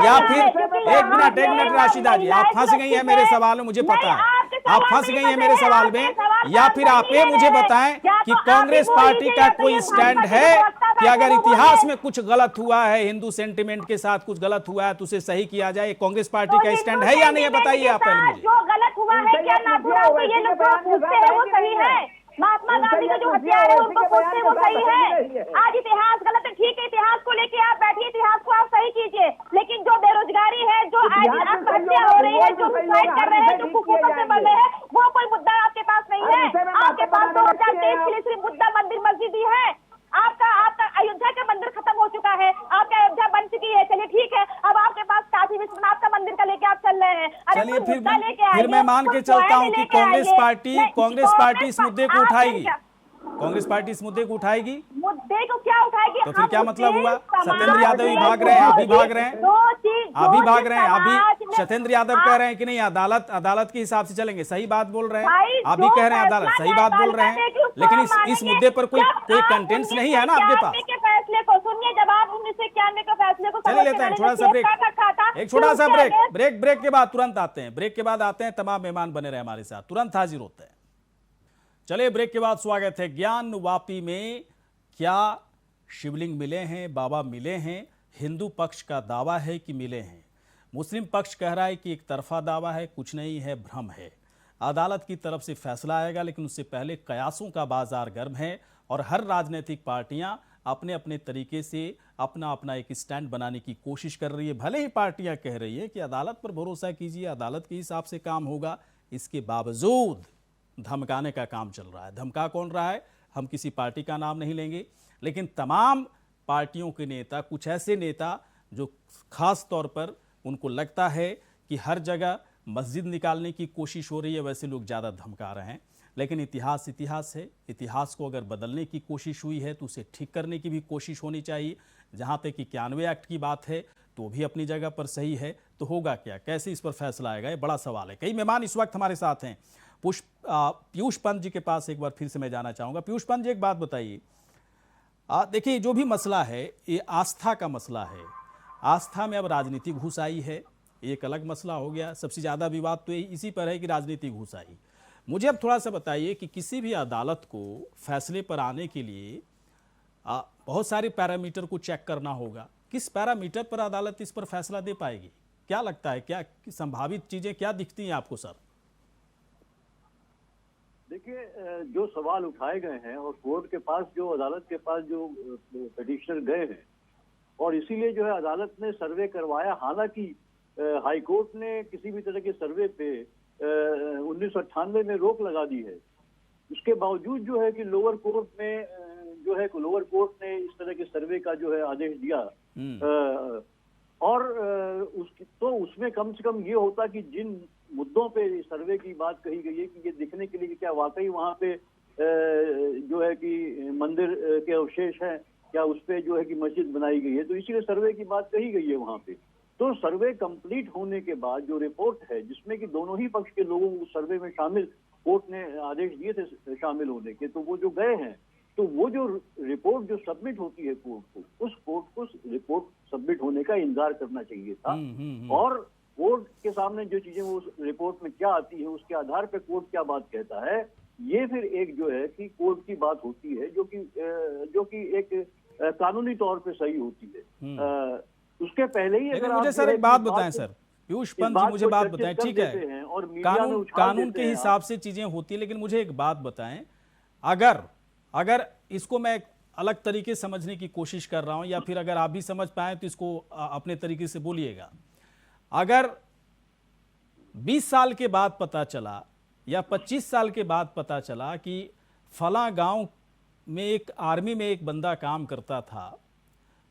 या फिर एक मिनट राशिदा जी, आप फंस गई हैं मेरे सवाल में, मुझे पता है आप फंस गई हैं मेरे सवाल में। या फिर आप ये मुझे बताएं कि कांग्रेस पार्टी का कोई स्टैंड है कि अगर इतिहास में कुछ गलत हुआ है, हिंदू सेंटिमेंट के साथ कुछ गलत हुआ है तो उसे सही किया जाए। कांग्रेस पार्टी का स्टैंड है या नहीं है, बताइए आप पहले मुझे। जो गलत हुआ है क्या नाथुराम को ये लोग पूछते हैं वो सही है? महात्मा गांधी का जो हत्यारे है उनको पूछते हैं वो सही है? आज इतिहास गलत है, ठीक है, इतिहास को लेके आप बैठिए, इतिहास को आप सही कीजिए, लेकिन जो बेरोजगारी है, जो आज आत्महत्या हो रही है, जो सुसाइड कर रहे हैं, जो कुपोषण से मर रहे हैं, वो कोई मुद्दा आपके पास नहीं है। आपके पास 2023 के लिए सिर्फ मुद्दा मंदिर मस्जिद ही है। आपका अयोध्या का मंदिर खत्म हो चुका है, आपका अयोध्या बन चुकी है, चलिए ठीक है, अब आपके पास काशी विश्वनाथ का मंदिर का लेके आप चल रहे हैं। चलिए फिर मैं मान के चलता हूं कि कांग्रेस पार्टी इस मुद्दे को उठाएगी। कांग्रेस पार्टी इस मुद्दे को उठाएगी। मुद्दे को क्या उठाएगी? तो फिर क्या मतलब हुआ? सत्येंद्र यादव भी भाग रहे हैं, आप भी भाग रहे हैं, अभी सत्येंद्र यादव कह रहे हैं कि नहीं अदालत के हिसाब से चलेंगे। सही बात बोल रहे हैं, आप भी कह रहे हैं अदालत, सही बात बोल रहे हैं, लेकिन इस मुद्दे पर कोई कंटेंट्स नहीं है ना आपके पास। फैसले को सुनिए, जब आप 1991 के फैसले को चलिए लेते हैं थोड़ा सा ब्रेक, एक छोटा सा ब्रेक के बाद तुरंत आते हैं। ब्रेक के बाद आते हैं, तमाम मेहमान बने रहे हमारे साथ, तुरंत हाजिर होते हैं। चलिए ब्रेक के बाद स्वागत है। ज्ञान वापी में क्या शिवलिंग मिले हैं, बाबा मिले हैं? हिंदू पक्ष का दावा है कि मिले हैं, मुस्लिम पक्ष कह रहा है कि एक तरफा दावा है, कुछ नहीं है, भ्रम है। अदालत की तरफ से फैसला आएगा, लेकिन उससे पहले कयासों का बाजार गर्म है और हर राजनीतिक पार्टियां अपने अपने तरीके से अपना अपना एक स्टैंड बनाने की कोशिश कर रही है। भले ही पार्टियां कह रही है कि अदालत पर भरोसा कीजिए, अदालत के हिसाब से काम होगा, इसके बावजूद धमकाने का काम चल रहा है। धमका कौन रहा है? हम किसी पार्टी का नाम नहीं लेंगे, लेकिन तमाम पार्टियों के नेता, कुछ ऐसे नेता जो खास तौर पर उनको लगता है कि हर जगह मस्जिद निकालने की कोशिश हो रही है, वैसे लोग ज़्यादा धमका रहे हैं। लेकिन इतिहास है, इतिहास को अगर बदलने की कोशिश हुई है तो उसे ठीक करने की भी कोशिश होनी चाहिए। जहाँ तक कि 91 एक्ट की बात है तो भी अपनी जगह पर सही है, तो होगा क्या, कैसे इस पर फैसला आएगा, ये बड़ा सवाल है। कई मेहमान इस वक्त हमारे साथ हैं। पीयूष पंत जी के पास एक बार फिर से मैं जाना चाहूँगा। पीयूष पंत जी, एक बात बताइए, देखिए जो भी मसला है ये आस्था का मसला है। आस्था में अब राजनीति घुस आई है, एक अलग मसला हो गया। सबसे ज़्यादा विवाद तो इसी पर है कि राजनीति घुस आई। मुझे अब थोड़ा सा बताइए कि किसी भी अदालत को फैसले पर आने के लिए बहुत सारे पैरामीटर को चेक करना होगा। किस पैरामीटर पर अदालत इस पर फैसला दे पाएगी? क्या लगता है, क्या संभावित चीज़ें क्या दिखती हैं आपको सर? देखिए, जो सवाल उठाए गए हैं और कोर्ट के पास जो अदालत के पास जो पिटिशनर गए हैं, और इसीलिए जो है अदालत ने सर्वे करवाया। हालांकि हाई कोर्ट ने किसी भी तरह के सर्वे पे 1998 में रोक लगा दी है। उसके बावजूद जो है कि लोअर कोर्ट ने इस तरह के सर्वे का जो है आदेश दिया, और उसमें कम से कम ये होता कि जिन मुद्दों पे सर्वे की बात कही गई है कि ये देखने के लिए कि क्या वाकई वहाँ पे जो है कि मंदिर के अवशेष हैं, क्या उस पे जो है कि मस्जिद बनाई गई है, तो इसीलिए सर्वे की बात कही गई है वहाँ पे। तो सर्वे कंप्लीट होने के बाद जो रिपोर्ट है, जिसमें कि दोनों ही पक्ष के लोगों को सर्वे में शामिल, कोर्ट ने आदेश दिए थे शामिल होने के, तो वो जो गए हैं, तो वो जो रिपोर्ट जो सबमिट होती है कोर्ट को, उस कोर्ट को रिपोर्ट सबमिट होने का इंतजार करना चाहिए था। और कोर्ट के सामने जो चीजें वो रिपोर्ट में क्या आती है, उसके आधार पर कोर्ट क्या बात कहता है, ये फिर एक जो है कि कोर्ट की बात होती है, जो कि एक कानूनी तौर पे सही होती है। उसके पहले ही अगर मुझे सर एक बात बताएं सर, पीयूष पंत जी मुझे बात बताएं, ठीक है, कानून के हिसाब से चीजें होती है, लेकिन मुझे एक बात बताएं, अगर इसको मैं अलग तरीके से समझने की कोशिश कर रहा हूं, या फिर अगर आप भी समझ पाए तो इसको अपने तरीके से बोलिएगा। अगर 20 साल के बाद पता चला या 25 साल के बाद पता चला कि फला गांव में एक आर्मी में एक बंदा काम करता था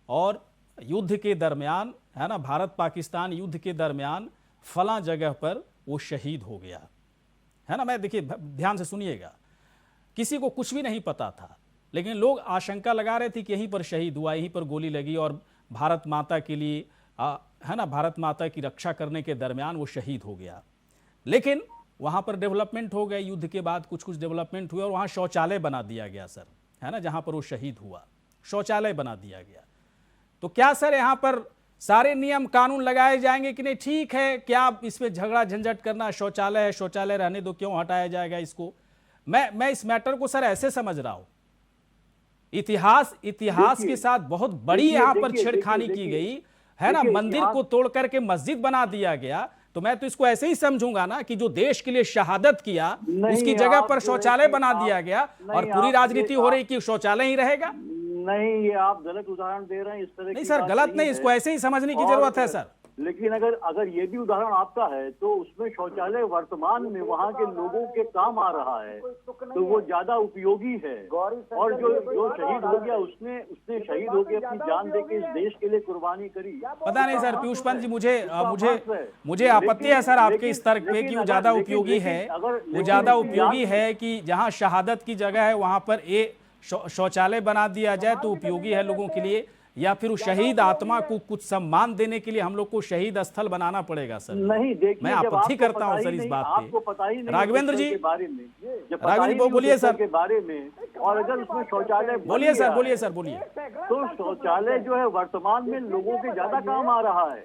और युद्ध के दरमियान, है ना, भारत पाकिस्तान युद्ध के दरमियान फला जगह पर वो शहीद हो गया, है ना, मैं देखिए ध्यान से सुनिएगा, किसी को कुछ भी नहीं पता था, लेकिन लोग आशंका लगा रहे थे कि यहीं पर शहीद हुआ, यहीं पर गोली लगी और भारत माता के लिए, है ना, भारत माता की रक्षा करने के दरमियान वो शहीद हो गया। लेकिन वहां पर डेवलपमेंट हो गए, युद्ध के बाद कुछ डेवलपमेंट हुए और वहां शौचालय बना दिया गया सर, है ना, जहां पर वो शहीद हुआ शौचालय बना दिया गया। तो क्या सर यहाँ पर सारे नियम कानून लगाए जाएंगे कि नहीं? ठीक है, क्या इसमें झगड़ा झंझट करना, शौचालय है, शौचालय रहने दो, क्यों हटाया जाएगा इसको? मैं इस मैटर को सर ऐसे समझ रहा हूं, इतिहास के साथ बहुत बड़ी यहां पर छेड़खानी की गई, है ना, मंदिर को तोड़ करके मस्जिद बना दिया गया, तो मैं तो इसको ऐसे ही समझूंगा ना कि जो देश के लिए शहादत किया उसकी जगह पर शौचालय बना दिया गया और पूरी राजनीति हो रही कि शौचालय ही रहेगा। नहीं, ये आप गलत उदाहरण दे रहे हैं, इस तरह नहीं सर, गलत नहीं, इसको ऐसे ही समझने की जरूरत है सर। लेकिन अगर ये भी उदाहरण आपका है तो उसमें शौचालय वर्तमान में वहाँ के लोगों के काम आ रहा है, तो वो ज्यादा उपयोगी है। और जो शहीद हो गया उसने शहीद होकर अपनी जान देके इस देश के लिए कुर्बानी करी। पता नहीं सर पीयूष पंत जी, मुझे आपत्ति है सर आपके इस तर्क पे कि वो ज्यादा उपयोगी है, वो ज्यादा उपयोगी है कि जहाँ शहादत की जगह है वहां पर शौचालय बना दिया जाए तो उपयोगी है लोगों के लिए, या फिर उस शहीद आत्मा को कुछ सम्मान देने के लिए हम लोग को शहीद स्थल बनाना पड़ेगा सर? नहीं, देखिए, मैं आपत्ति करता हूं सर इस बात पे। राघवेंद्र जी, राघवेंद्र जी बोलिए सर के बारे में, और अगर उसमें शौचालय बोलिए सर बोलिए। तो शौचालय जो है वर्तमान में लोगों के ज्यादा काम आ रहा है,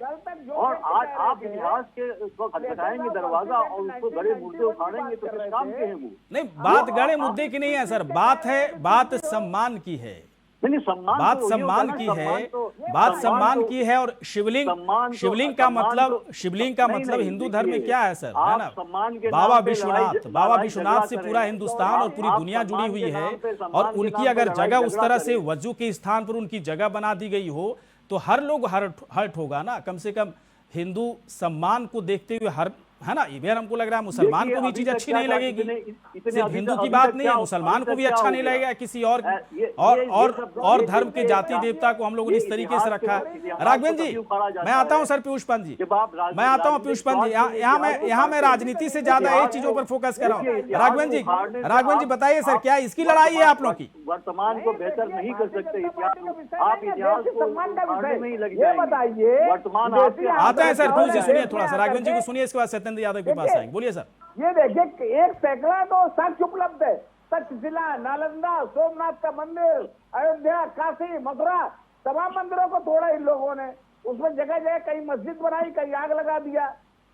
और आज आप इतिहास के खटखटाएंगे दरवाजा और उसको गड़े मुद्दे उठाएंगे तो किस काम के हैं वो? नहीं, बात गड़े मुद्दे की नहीं है सर, बात सम्मान की है, बात सम्मान की है, बात सम्मान की है। और शिवलिंग का मतलब हिंदू धर्म में क्या है सर, है ना, बाबा विश्वनाथ से पूरा हिंदुस्तान और पूरी दुनिया जुड़ी हुई है, और उनकी अगर जगह उस तरह से वजू के स्थान पर उनकी जगह बना दी गई हो तो हर लोग हर्ट होगा ना, कम से कम हिंदू सम्मान को देखते हुए हर, है ना, इधर हमको लग रहा है मुसलमान को भी चीज अच्छी नहीं लगेगी, सिर्फ हिंदू की बात नहीं है, मुसलमान को भी अच्छा नहीं लगेगा, किसी और धर्म के जाति देवता को हम लोगों ने इस तरीके से रखा है। राघवेंद्र जी, मैं आता हूं सर, पीयूष पंत जी, मैं आता हूं पीयूष पंत जी, यहाँ मैं राजनीति से ज्यादा एक चीजों पर फोकस कर रहा हूँ। राघवेंद्र जी बताइए सर, क्या इसकी लड़ाई है आप लोग की? वर्तमान को बेहतर नहीं कर सकते, आप इतिहास को नहीं लग जाएंगे, वर्तमान आते हैं सर, पीयूष जी सुनिए थोड़ा सा, राघवेंद्र जी को सुनिए, इसके बाद सत्येंद्र यादव के पास आएंगे। बोलिए सर। ये देखिए, एक सैकड़ा तो साक्ष्य उपलब्ध है, तक्षशिला, नालंदा, सोमनाथ का मंदिर, अयोध्या, काशी, मथुरा, तमाम मंदिरों को तोड़ा इन लोगों ने, उसमें जगह जगह कहीं मस्जिद बनाई, कहीं आग लगा दिया।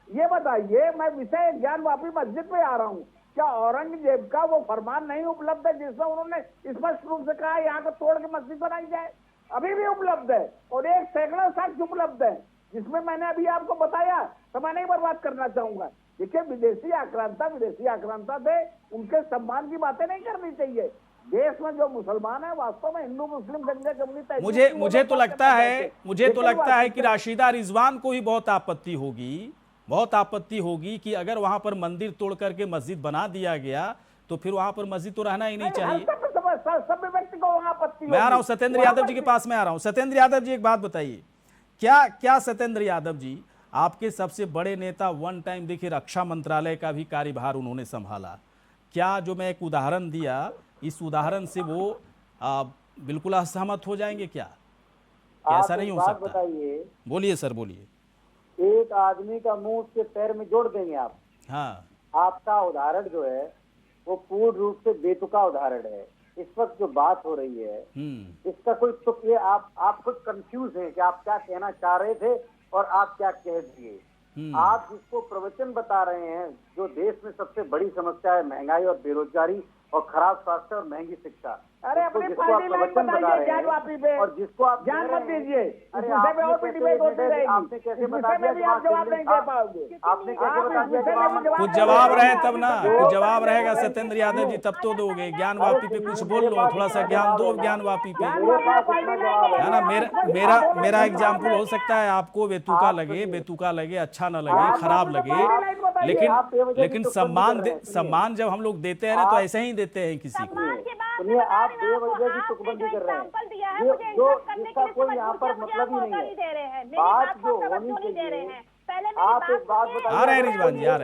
ये बताइए, मैं विषय ज्ञान वापी मस्जिद पे आ रहा हूँ, क्या औरंगजेब का वो फरमान नहीं उपलब्ध है जिसमें उन्होंने स्पष्ट रूप से कहा यहाँ को तोड़ के मस्जिद बनाई जाए? अभी भी उपलब्ध है, और एक सैकड़ा साक्ष्य उपलब्ध है जिसमें मैंने अभी आपको बताया, तो मैं नहीं बर्बाद करना चाहूंगा। देखिए, विदेशी आक्रांता थे, उनके सम्मान की बातें नहीं करनी चाहिए। देश में जो मुसलमान है वास्तव में हिंदू मुस्लिम दंगे कम्युनिटी, मुझे तो लगता है कि राशिदा रिजवान को ही बहुत आपत्ति होगी कि अगर वहां पर मंदिर तोड़ करके मस्जिद बना दिया गया तो फिर वहां पर मस्जिद तो रहना ही नहीं चाहिए। सब व्यक्ति को वहां आपत्ति। मैं आ रहा हूं सत्येंद्र यादव जी के पास में आ रहा हूं। सत्येंद्र यादव जी, एक बात बताइए, क्या सत्येंद्र यादव जी, आपके सबसे बड़े नेता वन टाइम, देखिए रक्षा मंत्रालय का भी कार्यभार उन्होंने संभाला, क्या जो मैं एक उदाहरण दिया, इस उदाहरण से वो बिल्कुल असहमत हो जाएंगे क्या? ऐसा नहीं हो सकता? बताइए। बोलिए सर, बोलिए। एक आदमी का मुंह उसके पैर में जोड़ देंगे आप। हाँ, आपका उदाहरण जो है वो पूर्ण रूप से बेतुका उदाहरण है। इस वक्त जो बात हो रही है इसका कोई तुक, ये आप खुद कंफ्यूज हैं कि आप क्या कहना चाह रहे थे और आप क्या कह दिए। आप जिसको प्रवचन बता रहे हैं, जो देश में सबसे बड़ी समस्या है महंगाई और बेरोजगारी, और खराब स्वास्थ्य और महंगी शिक्षा। अरे अपनी पार्टी लाइन बताइए ज्ञान वापी पे, और जिसको आप ज्ञान मत दीजिए। अरे आपने और भी डिबेट होती रहेगी, आपने कैसे बता में भी आप जवाब नहीं दे पाओगे। आपने कैसे बता दिया? कुछ जवाब रहे तब ना, कुछ जवाब रहेगा सत्येंद्र यादव जी तब तो दोगे। ज्ञान वापी पे कुछ बोल लो, थोड़ा सा ज्ञान दो ज्ञान वापी पे, है ना। मेरा एग्जाम्पल हो सकता है आपको बेतुका लगे, अच्छा ना लगे, खराब लगे, लेकिन सम्मान जब हम लोग देते हैं ना तो ऐसे ही देते हैं किसी को। सुनिए, आप बेवजह की तुकबंदी कर रहे हैं, जो जिसका कोई यहाँ पर मतलब ही नहीं है। बात जो होनी चाहिए, आप एक बात बताइए। आ रहे हैं रिजवान जी, आ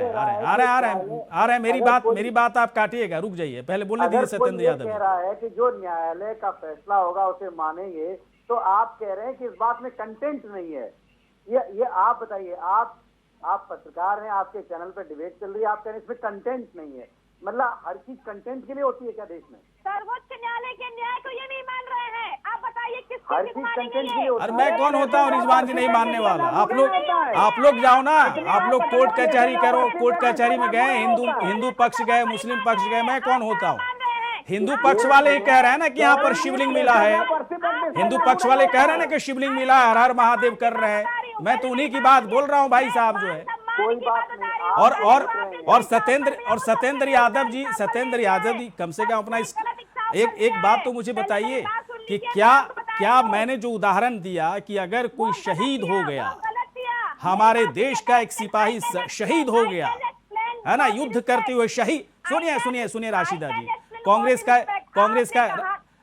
रहे हैं। मेरी बात आप काटिएगा, रुक जाइए, पहले बोलने दीजिए सत्येंद्र यादव। कह रहा है कि जो न्यायालय का फैसला होगा उसे मानेंगे, तो आप कह रहे हैं कि इस बात में कंटेंट नहीं है। ये आप बताइए, आप पत्रकार हैं, आपके चैनल पर डिबेट चल रही है, आप कह रहे हैं इसमें कंटेंट नहीं है। मतलब हर चीज कंटेंट के लिए होती है क्या देश में? सर्वोच्च न्यायालय के न्याय को ये नहीं मान रहे हैं, आप बताइए किस हर चीज कंटेंट के लिए होती है। अरे मैं कौन होता हूँ रिजवान जी नहीं मानने वाला? आप लोग जाओ ना, आप लोग कोर्ट कचहरी करो, कोर्ट कचहरी में गए, हिंदू पक्ष गए, मुस्लिम पक्ष गए, मैं कौन होता हूँ? हिंदू पक्ष वाले ही कह रहे हैं ना कि यहाँ पर शिवलिंग मिला है, हिंदू पक्ष वाले कह रहे हैं ना कि शिवलिंग मिला है, हर हर महादेव कर रहे हैं। मैं तो उन्हीं की बात बोल रहा हूँ भाई साहब, जो है। कोई बात नहीं। और सत्येंद्र यादव जी कम से कम अपना एक बात तो मुझे बताइए कि क्या मैंने जो उदाहरण दिया कि अगर कोई शहीद हो गया, हमारे देश का एक सिपाही शहीद हो गया, है ना, युद्ध करते हुए शहीद। सुनिए राशिदा जी, कांग्रेस का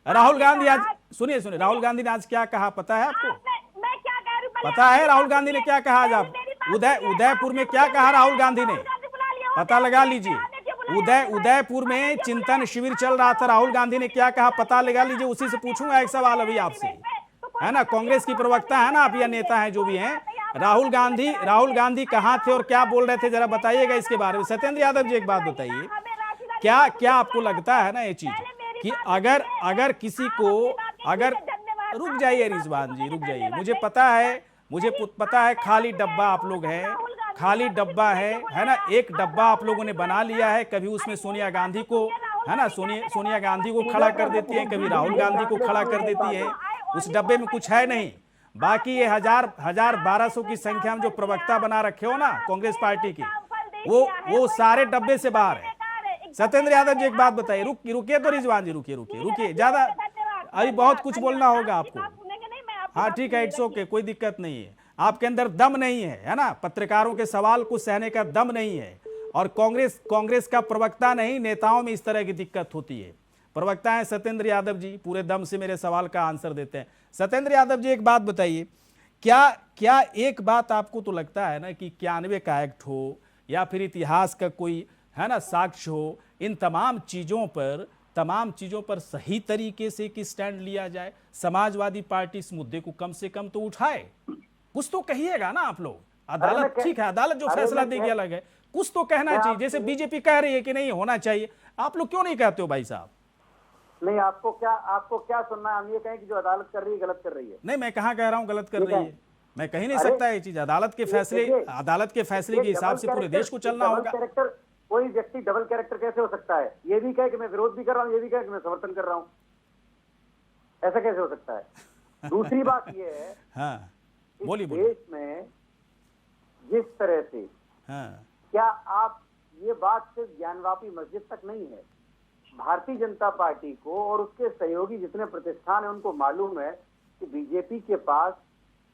राहुल गांधी आज सुनिए राहुल गांधी ने आज क्या कहा पता है आपको? पता है राहुल गांधी ने क्या कहा? आज आप उदयपुर में क्या कहा राहुल गांधी ने, पता लगा लीजिए। उदयपुर में चिंतन शिविर चल रहा था, राहुल गांधी ने क्या कहा पता लगा लीजिए। उसी से पूछूंगा एक सवाल अभी आपसे, है ना। कांग्रेस की प्रवक्ता है ना आप, या नेता हैं जो भी हैं, राहुल गांधी कहाँ थे और क्या बोल रहे थे, जरा बताइएगा इसके बारे में। सत्येंद्र यादव जी एक बात बताइए, क्या आपको लगता है ना ये चीज कि अगर किसी को रुक जाइए रिजवान जी, रुक जाइए। मुझे पता है खाली डब्बा आप लोग हैं, खाली डब्बा है ना। एक डब्बा आप लोगों ने बना लिया है, कभी उसमें सोनिया गांधी को, है ना, सोनिया गांधी को खड़ा कर देती है, कभी राहुल गांधी को खड़ा कर देती है। उस डब्बे में कुछ है नहीं। बाकी ये 1200 की संख्या में जो प्रवक्ता बना रखे हो ना कांग्रेस पार्टी की, वो सारे डब्बे से बाहर है। सत्येंद्र यादव जी एक बात बताइए, रुकिए तो रिजवान जी, रुकिए, ज्यादा अभी बहुत कुछ बोलना होगा आपको। हाँ ठीक है, इट्स ओके, कोई दिक्कत नहीं है। आपके अंदर दम नहीं है ना, पत्रकारों के सवाल को सहने का दम नहीं है। और कांग्रेस का प्रवक्ता नहीं, नेताओं में इस तरह की दिक्कत होती है। प्रवक्ता है सत्येंद्र यादव जी, पूरे दम से मेरे सवाल का आंसर देते हैं। सत्येंद्र यादव जी एक बात बताइए, क्या एक बात आपको तो लगता है ना कि 91 का एक्ट हो या फिर इतिहास का कोई, है ना, साक्ष्य हो, इन तमाम चीजों पर सही तरीके से कि स्टैंड लिया जाए? समाजवादी पार्टी इस मुद्दे को कम से कम तो उठाए, कुछ तो कहिएगा ना आप लोग। अदालत ठीक है, अदालत जो फैसला देगी अलग है, कुछ तो कहना चाहिए। जैसे बीजेपी कह रही है कि नहीं होना चाहिए, आप लोग क्यों नहीं कहते हो भाई साहब? नहीं, आपको क्या सुनना है? हम ये कहें कि जो अदालत कर रही है गलत कर रही है? नहीं, मैं कहाँ कह रहा हूँ गलत कर रही है, मैं कही नहीं सकता ये चीज। अदालत के फैसले के हिसाब से पूरे देश को चलना होगा। कोई व्यक्ति डबल कैरेक्टर कैसे हो सकता है? ये भी कहे कि मैं विरोध भी कर रहा हूँ, ये भी कहे कि मैं समर्थन कर रहा हूँ, ऐसा कैसे हो सकता है? दूसरी बात ये है, हाँ, बोलिए, देश में जिस तरह से, क्या आप, ये बात सिर्फ ज्ञानवापी मस्जिद तक नहीं है, भारतीय जनता पार्टी को और उसके सहयोगी जितने प्रतिष्ठान है उनको मालूम है कि बीजेपी के पास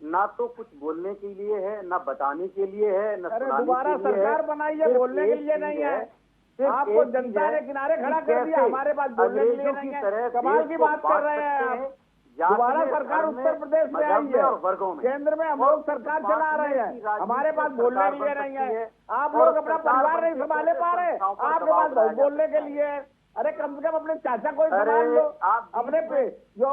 ना तो कुछ बोलने के लिए है, ना बताने के लिए है, न दोबारा सरकार बनाई है, बोलने के लिए नहीं है। आपको जनता ने किनारे खड़ा कर दिया, हमारे पास बोलने के लिए नहीं है। कमाल की बात कर रहे हैं आप। दोबारा सरकार उत्तर प्रदेश में आई है, केंद्र में हम लोग सरकार चला रहे हैं, हमारे पास बोलने के लिए नहीं है। आप लोग अपना परिवार नहीं संभाले पा रहे, आपके पास बोलने के लिए। अरे कम से कम अपने चाचा को संभाल लो, अपने पे जो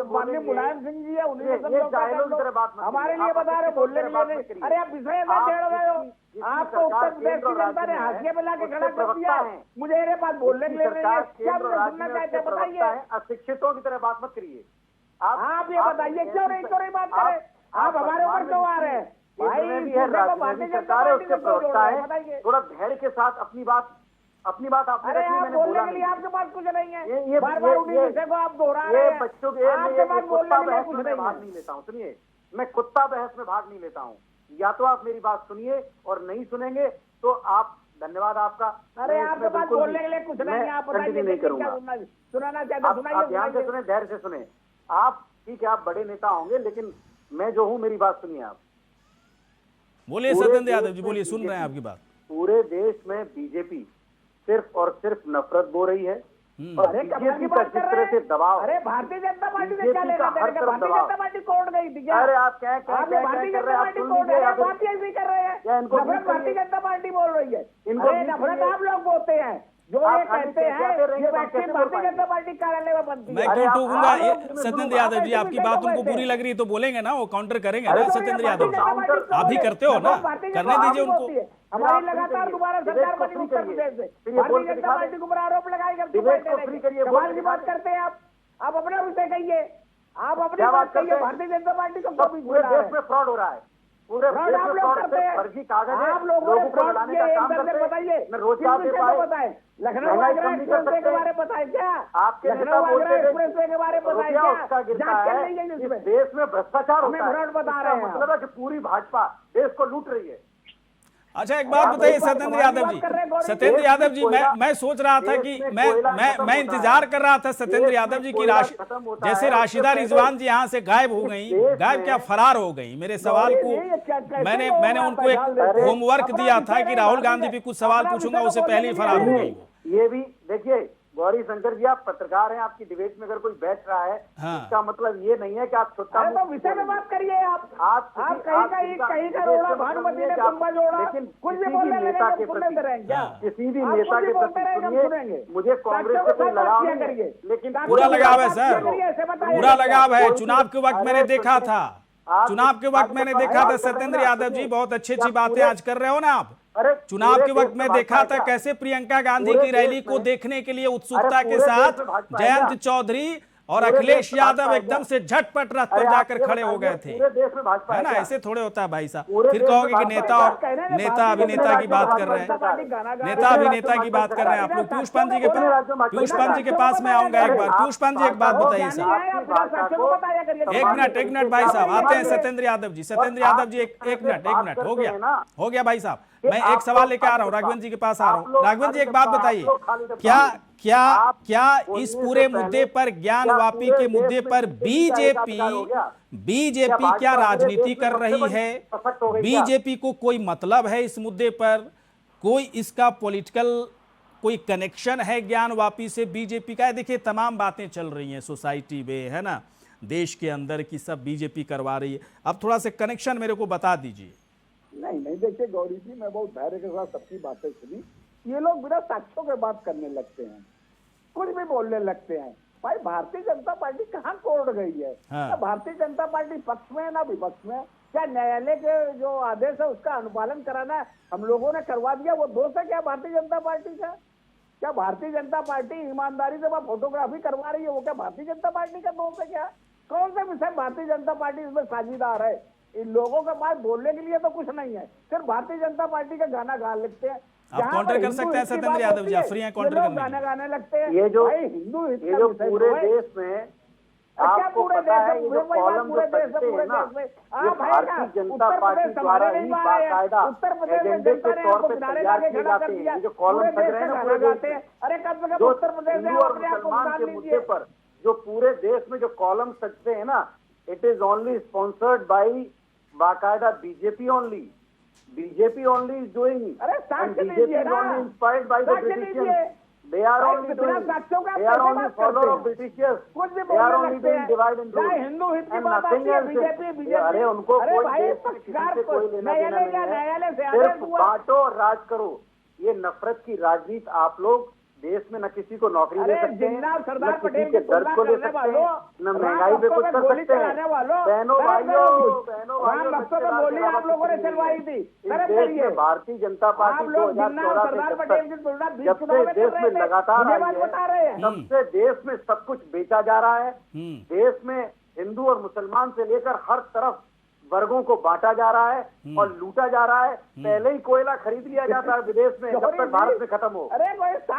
माननीय मुलायम सिंह जी है उन्हीं को समझो। हमारे लिए बता रहे बोलने के लिए नहीं। अरे आप विषय में छेड़ रहे हो। आपको उत्तर प्रदेश की जनता ने हाशिए में लाके खड़ा कर दिया, मुझे मेरे पास बोलने के लिए नहीं है। क्या सुनना चाहते हैं बताइए? अशिक्षितों की तरह बात मत करिए। आप ये बताइए क्यों नहीं बात करें? आप हमारे ऊपर क्यों आ रहे हैं भाई? सरकार है, उसके प्रवक्ता है, थोड़ा धैर्य के साथ अपनी बात अपनी बात आपने अरे रखी, आप मैंने बोलने बोला के लिए नहीं। आपके पास कुछ नहीं है, ये बार बार उन्हीं विषय को आप दोहरा रहे ये हैं। बच्चों के आपके पास बोलने कुत्ता के लिए बहस कुछ में नहीं भाग है। नहीं लेता हूँ। सुनिए, मैं कुत्ता बहस में भाग नहीं लेता हूँ। या तो आप मेरी बात सुनिए और नहीं सुनेंगे तो आप, धन्यवाद आपका। अरे मैं आपके इसमें पास बिल्कुल बोलने भी- के लिए कुछ नहीं मैं है, आप बताइए कंटिन्यू नहीं क्या करूंगा। सुनाना चाहते आप ध्यान से सुने, धैर्य से सुने। आप ठीक है, आप बड़े नेता होंगे, लेकिन मैं जो हूँ, मेरी बात सुनिए आप। बोलिए पूरे सत्येंद्र यादव देश जी, में बोलिए, सुन रहे हैं बीजेपी आपकी बात। पूरे देश में बीजेपी सिर्फ और सिर्फ नफरत बो रही है और अरे कमल की बीजेपी का बात जिस कर तरह रहे से हैं। दबाव, अरे भारतीय जनता पार्टी ने क्या बीजेपी लेना का देना? हर तरफ भारतीय दबाव। जनता पार्टी कोर्ट गई थी क्या? अरे आप क्या आपने भारतीय कर रहे जनता हैं? आप पार्टी सुन कोर्ट लीजिए है, या फिर बात ऐसी कर रहे हैं। या इनको नफरत बीच भारतीय करिए। जनता पार्टी बोल रही है। इनको अरे बीच नफरत करिए। आप लोग बोलते हैं, जो आप ये खाली कहते हैं चर्चा कर रहे हैं ये तो हम वैक्सीन कैसे बोल भारतीय पाएंगे? जनता पार्टी कार्यालय में बनती है। मैं अरे क्यों आप- टूकूंगा? आप ये लोग- सत्येंद्र यादव जी, आप आपकी ऐसे बात विषय उनको को बुरी कैसे? लग रही है तो बोलेंगे ना, वो काउंटर करेंगे अरे ना तो ये सत्येंद्र भारतीय यादव जनता जी। पार्टी आप भी बोले। करते हो ना, नफरत भारतीय जनता करने दीजिए पार्टी उनको। बोलती है। हमारी आप फ्री लगातार करिए। दोबारा डिबेट सरकार को बनी फ्री उत्तर करिए। प्रदेश से, फिर ये बोल भारतीय के जनता दिखा पार्टी दें। के ऊपर आरोप लगाएगा। डिबेट को फ्री करिए, बोल कमाल के की दिखा बात दें। करते हैं आप अपना विषय कहिए, आप अपनी क्या बात बात करते कहिए। हैं? भारतीय जनता पार्टी को सब कभी पूरे बुला रहे देश में फ्रॉड हो रहा है। पूरे फ्रॉड देश आप में लोग फ्रॉड करते सिर्फ हैं। फर्जी कागज है, आप लोगों ने लोगों को फ्रॉड लड़ाने किए, का एक काम दर्जन करते हैं। बताइए। न रोजगार दे पाए, बताए लखनऊ महंगाई आगरा कम नहीं कर एक्सप्रेस वे के सकते। बारे में बताए क्या? आपके नेता लखनऊ बोलते आगरा थे एक्सप्रेस वे के बारे में बताए रुपया क्या? उसका गिरता जांच है। चल रही है इस इसमें। देश में भ्रष्टाचार हमें होता है। भ्रष्ट बता इसका रहे हैं मतलब है कि पूरी भाजपा देश को लूट रही है। अच्छा एक बात बताइए सत्येंद्र यादव जी, सत्येंद्र यादव जी, मैं सोच रहा था कि मैं इंतजार कर रहा था सत्येंद्र यादव जी की जैसे राशिदा रिजवान जी यहाँ से गायब हो गई, गायब क्या फरार हो गई। मेरे सवाल को मैंने उनको एक होमवर्क दिया था कि राहुल गांधी भी कुछ सवाल पूछूंगा, उससे पहले ही फरार हो गई। ये भी देखिए गौरी शंकर जी, आप पत्रकार हैं, आपकी डिबेट में अगर कोई बैठ रहा है, हाँ। इसका मतलब ये नहीं है कि आप छोटा अरे तो विषय में बात करिए। आप कहीं का रोड़ा भानुमती ने कुंभा जोड़ा, लेकिन कुछ भी किसी बोलने भी लगे नेता तो के सुनने दे रहे हैं क्या? प्रति, किसी भी आप नेता कुछ भी के बोलते प्रति रहेंगे, हम सुनिए, सुनेंगे। मुझे कांग्रेस से कोई लगाव नहीं है, लेकिन पूरा लगाव है सर, पूरा लगाव है। चुनाव के वक्त मैंने देखा था, चुनाव के वक्त मैंने देखा था सत्येंद्र यादव जी, बहुत अच्छी अच्छी बातें आज कर रहे हो ना आप। चुनाव के वक्त में देखा था कैसे प्रियंका गांधी की रैली को देखने के लिए उत्सुकता के साथ जयंत चौधरी और अखिलेश यादव एकदम से झटपट रथ पर जाकर खड़े हो गए थे, है ना? ऐसे थोड़े होता है भाई साहब। फिर कहोगे कि नेता और नेता अभिनेता की बात कर रहे हैं, नेता अभिनेता की बात कर रहे हैं आप लोग। पीयूष पंत जी के पास मैं आऊंगा एक बार। पीयूष पंत जी एक बात बताइए सर, एक मिनट भाई साहब, आते हैं सत्येंद्र यादव जी। सत्येंद्र यादव जी एक मिनट हो गया भाई साहब। मैं एक सवाल लेकर आ रहा हूँ, राघवेंद्र जी के पास आ रहा हूँ। राघवेंद्र जी एक बात बताइए, क्या इस पूरे मुद्दे पर, ज्ञान वापी के मुद्दे पर बीजेपी क्या राजनीति कर रही है? बीजेपी को कोई मतलब है इस मुद्दे पर? कोई इसका पॉलिटिकल कोई कनेक्शन है ज्ञान वापी से बीजेपी का? देखिए तमाम बातें चल रही हैं सोसाइटी में, है ना, देश के अंदर की सब बीजेपी करवा रही है। अब थोड़ा सा कनेक्शन मेरे को बता दीजिए। नहीं देखिए गौरी जी, मैं बहुत धैर्य के साथ सबकी बातें सुनी। ये लोग बिना साक्ष्यों के बात करने लगते हैं, कुछ भी बोलने लगते हैं। भाई भारतीय जनता पार्टी कहाँ कोर्ट गई है? हाँ। ना भारतीय जनता पार्टी पक्ष में ना विपक्ष में। क्या न्यायालय के जो आदेश है उसका अनुपालन कराना हम लोगों ने करवा दिया, वो दोष है क्या भारतीय जनता पार्टी का? क्या भारतीय जनता पार्टी ईमानदारी से फोटोग्राफी करवा रही है, वो क्या भारतीय जनता पार्टी का दोष है क्या? कौन सा विषय भारतीय जनता पार्टी इसमें साझीदार है? इन लोगों के पास बोलने के लिए तो कुछ नहीं है, सिर्फ भारतीय जनता पार्टी का गाना गा लेते हैं। आप काउंटर कर सकते हैं सत्येंद्र यादव जी, आप फ्री हैं काउंटर करने के लिए। गाना गाने लगते हैं। ये जो हिंदू पूरे देश में आपको पता है, ये जो कॉलम जो सजते हैं ना, ये भारतीय जनता पार्टी द्वारा ही बाकायदा एजेंडे के तौर पे तैयार किए जाते हैं। ये जो कॉलम सज रहे हैं ना पूरे देश में, जो हिंदू और मुसलमान के मुद्दे पर जो पूरे देश में जो कॉलम सजते हैं ना, it is only sponsored by बाकायदा BJP only is doing, and BJP is only inspired by the Britishers. They are only follower of Britishers. They are only doing divide and rule and nothing else. अरे उनको कोई देश में किसी से कोई लेना देना नहीं है, सिर्फ बांटो और राज करो। ये नफरत की राजनीति आप लोग देश में न किसी को नौकरी दे सकते हैं, न किसी के दर्द को ले सकते हैं, न महंगाई पे कुछ कर सकते हैं। बहनों भाइयों आप लोगों ने चलवाई थी। इस देश में भारतीय जनता पार्टी 2014 से जब से देश में लगातार आई है, तब से देश में सब कुछ बेचा जा रहा है। देश में हिंदू और मुसलमान से लेकर हर तरफ वर्गों को बांटा जा रहा है और लूटा जा रहा है। पहले ही कोयला खरीद लिया जाता है विदेश में जब तक भारत में खत्म हो,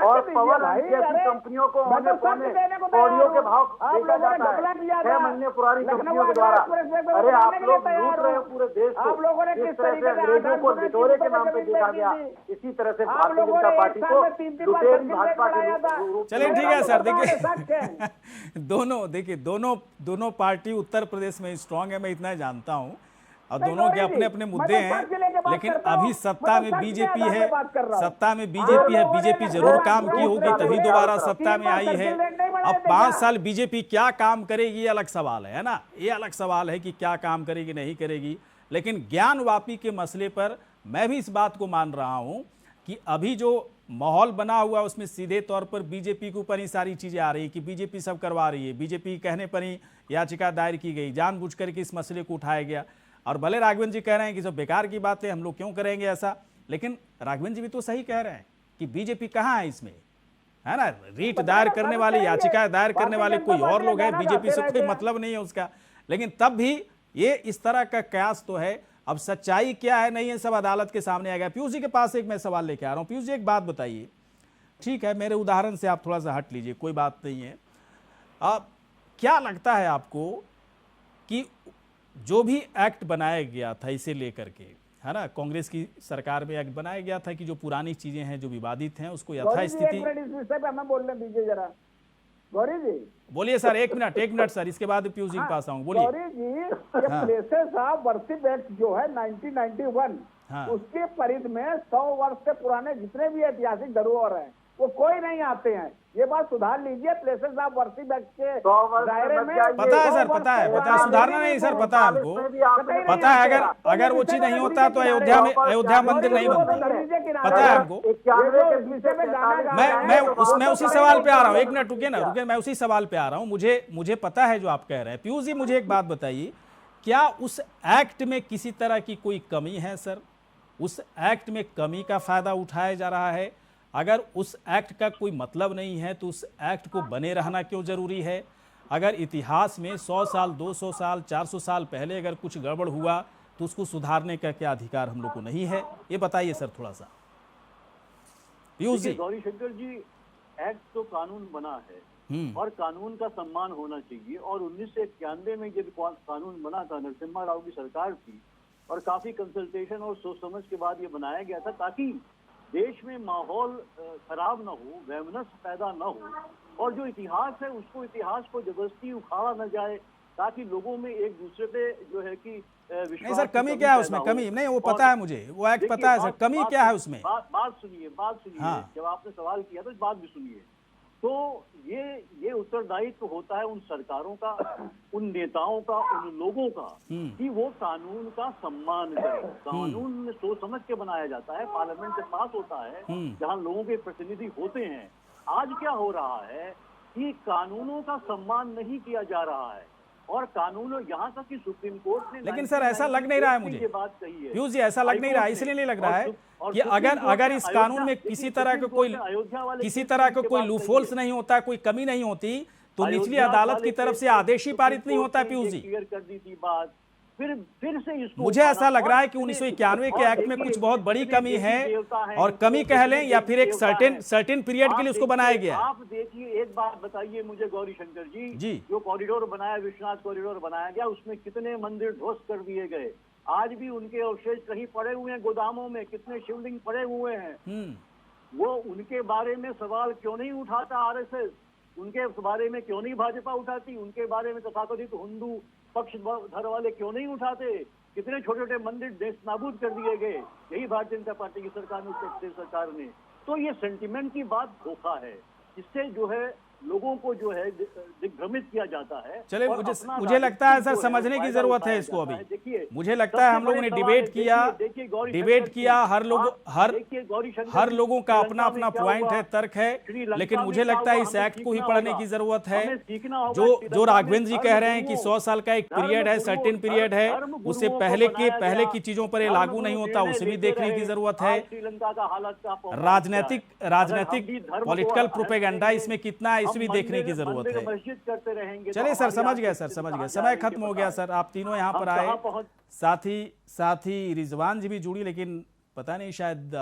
और पवन जैसी कंपनियों को औने पौने कौड़ियों के भाव बेचा जाता है 6 महीने पुरानी कंपनियों के द्वारा। अरे आप लोग लूट रहे हो पूरे देश को, जिस तरह से अंग्रेजों को लिटोरे के नाम पे देखा गया, इसी तरह से भारतीय जनता पार्टी को लुटेरी भाजपा के। चलिए ठीक है सर, देखिए दोनों पार्टी उत्तर प्रदेश में स्ट्रांग है, मैं इतना जानता हूं, और दोनों के अपने अपने मुद्दे हैं, लेकिन अभी सत्ता में बीजेपी है, बीजेपी जरूर काम की होगी तभी दोबारा सत्ता में आई है। अब 5 साल बीजेपी क्या काम करेगी ये अलग सवाल है ना, ये अलग सवाल है कि क्या काम करेगी नहीं करेगी। लेकिन ज्ञान वापी के मसले पर मैं भी इस बात को मान रहा हूं कि अभी जो माहौल बना हुआ उसमें सीधे तौर पर बीजेपी के ऊपर ही सारी चीजें आ रही है कि बीजेपी सब करवा रही है, बीजेपी कहने पर ही याचिका दायर की गई, जानबूझ करके इस मसले को उठाया गया। और भले राघवेंद्र जी कह रहे हैं कि सब बेकार की बात है, हम लोग क्यों करेंगे ऐसा, लेकिन राघवेंद्र जी भी तो सही कह रहे हैं कि बीजेपी कहाँ है इसमें, है ना। रीट दायर करने वाले, याचिका दायर करने वाले कोई और लोग हैं, बीजेपी से कोई मतलब नहीं है उसका। लेकिन तब भी ये इस तरह का कयास तो है। अब सच्चाई क्या है नहीं है सब अदालत के सामने आ गया। पीयूष जी के पास एक मैं सवाल लेके आ रहा हूँ। पीयूष जी एक बात बताइए, ठीक है मेरे उदाहरण से आप थोड़ा सा हट लीजिए, कोई बात नहीं है। अब क्या लगता है आपको कि जो भी एक्ट बनाया गया था इसे लेकर के, है ना, कांग्रेस की सरकार में एक्ट बनाया गया था कि जो पुरानी चीजें हैं जो विवादित हैं उसको यथास्थिति। बोलने दीजिए जरा गौरी जी। बोलिए सर, एक मिनट सर, इसके बाद पीयूष जी के पास आऊंगा। बोलिए गौरी जी, ये प्लेसेस ऑफ वर्शिप एक्ट जो है 1991, उसके परिधि में 100 वर्ष से पुराने जितने भी ऐतिहासिक धरोहर हैं वो कोई नहीं आते हैं। ये बात सुधार लीजिए। प्लेसेस ऑफ वर्शिप एक्ट के दायरे में पता है सर, पता है सुधारना नहीं सर, पता है हमको, पता है अगर वो चीज नहीं होता तो अयोध्या मंदिर नहीं बनता, पता है हमको। मैं उसी सवाल पे आ रहा हूँ, एक मिनट रुके ना, मैं उसी सवाल पे आ रहा हूँ। मुझे पता है जो आप कह रहे हैं। पीयूष जी मुझे एक बात बताइए, क्या उस एक्ट में किसी तरह की कोई कमी है सर? उस एक्ट में कमी का फायदा उठाया जा रहा है? अगर उस एक्ट का कोई मतलब नहीं है तो उस एक्ट को बने रहना क्यों जरूरी है? अगर इतिहास में 100 साल 200 साल 400 साल पहले अगर कुछ गड़बड़ हुआ तो उसको सुधारने का क्या अधिकार हम लोग को नहीं है? ये बताइए सर थोड़ा सा। पीयूष जी। गौरी शंकर जी, एक्ट तो कानून बना है और कानून का सम्मान होना चाहिए। और 1991 में जब कानून बना था, नरसिम्हा राव की सरकार थी और काफी कंसल्टेशन और सोच समझ के बाद ये बनाया गया था ताकि देश में माहौल खराब ना हो, वैमनस्य पैदा ना हो, और जो इतिहास है उसको इतिहास को जबरदस्ती उखाड़ा न जाए, ताकि लोगों में एक दूसरे पे जो है कि नहीं सर, कमी क्या है उसमें? कमी नहीं, वो पता है मुझे, वो एक्ट पता है सर, कमी क्या है उसमें? बात सुनिए। हाँ। जब आपने सवाल किया तो बात भी सुनिए। तो ये उत्तरदायित्व होता है उन सरकारों का, उन नेताओं का, उन लोगों का कि वो कानून का सम्मान करें। कानून में सोच समझ के बनाया जाता है, पार्लियामेंट से पास होता है, जहां लोगों के प्रतिनिधि होते हैं। आज क्या हो रहा है कि कानूनों का सम्मान नहीं किया जा रहा है और कानून यहाँ तक कि सुप्रीम कोर्ट ने, लेकिन सर ऐसा लग नहीं रहा है मुझे, पीयूष जी ऐसा लग नहीं रहा है, इसलिए नहीं लग रहा है कि अगर इस कानून में किसी तरह का कोई लूपहोल्स नहीं होता, कोई कमी नहीं होती तो निचली अदालत की तरफ से आदेश ही पारित नहीं होता। पीयूष जी क्लियर कर दी थी बात, फिर से इसको मुझे ऐसा लग रहा है कि 1991 के एक्ट में कुछ बहुत बड़ी कमी है, और कमी कह लें या फिर एक सर्टेन पीरियड के लिए उसको बनाया गया है। आप देखिए, एक बात बताइए मुझे गौरी शंकर जी, जो कॉरिडोर बनाया, विश्वनाथ कॉरिडोर बनाया गया, उसमें कितने मंदिर ध्वस्त कर दिए गए? आज भी उनके अवशेष कहीं पड़े हुए हैं गोदामों में, कितने शिवलिंग पड़े हुए हैं। वो उनके बारे में सवाल क्यों नहीं उठाता आरएसएस? उनके बारे में क्यों नहीं भाजपा उठाती? उनके बारे में तथाकथित हिंदू पक्षधर वाले क्यों नहीं उठाते? कितने छोटे छोटे मंदिर देश नाबूद कर दिए गए, यही भारतीय जनता पार्टी की सरकार ने, उत्तर सरकार ने। तो ये सेंटिमेंट की बात धोखा है, इससे जो है लोगों को जो है दिग्भ्रमित किया जाता है। चलिए, मुझे लगता है सर समझने की जरूरत है इसको। अभी मुझे लगता है हम लोगों ने डिबेट किया, हर लोगों का अपना अपना पॉइंट है, तर्क है, लेकिन मुझे लगता है इस एक्ट को ही पढ़ने की जरूरत है। जो राघवेंद्र जी कह रहे हैं कि 100 साल का एक पीरियड है, सर्टेन पीरियड है, उससे पहले की चीजों पर ये लागू नहीं होता, उसे भी देखने की जरूरत है। राजनीतिक पॉलिटिकल प्रोपेगेंडा इसमें कितना, भी देखने की जरूरत है। मस्जिद करते रहेंगे। चलिए सर, समझ गए सर, समझ गए। समय खत्म हो गया सर, आप तीनों यहाँ पर आए, साथ ही रिजवान जी भी जुड़ी, लेकिन पता नहीं शायद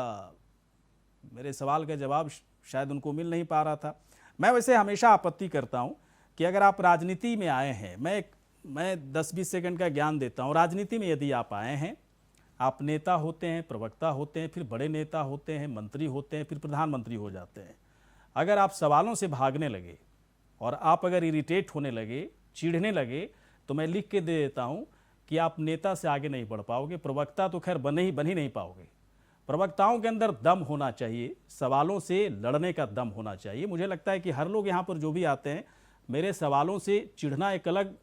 मेरे सवाल का जवाब शायद उनको मिल नहीं पा रहा था। मैं वैसे हमेशा आपत्ति करता हूँ कि अगर आप राजनीति में आए हैं, मैं 10-20 सेकंड का ज्ञान देता हूँ। राजनीति में यदि आप आए हैं, आप नेता होते हैं, प्रवक्ता होते हैं, फिर बड़े नेता होते हैं, मंत्री होते हैं, फिर प्रधानमंत्री हो जाते हैं। अगर आप सवालों से भागने लगे और आप अगर इरिटेट होने लगे, चिढ़ने लगे, तो मैं लिख के दे देता हूँ कि आप नेता से आगे नहीं बढ़ पाओगे। प्रवक्ता तो खैर बन ही नहीं पाओगे। प्रवक्ताओं के अंदर दम होना चाहिए, सवालों से लड़ने का दम होना चाहिए। मुझे लगता है कि हर लोग यहाँ पर जो भी आते हैं, मेरे सवालों से चिढ़ना एक अलग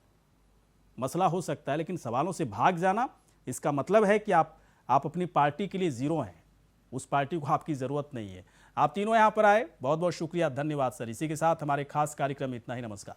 मसला हो सकता है, लेकिन सवालों से भाग जाना, इसका मतलब है कि आप अपनी पार्टी के लिए जीरो हैं, उस पार्टी को आपकी ज़रूरत नहीं है। आप तीनों यहाँ पर आए, बहुत बहुत शुक्रिया, धन्यवाद सर। इसी के साथ हमारे खास कार्यक्रम में इतना ही। नमस्कार।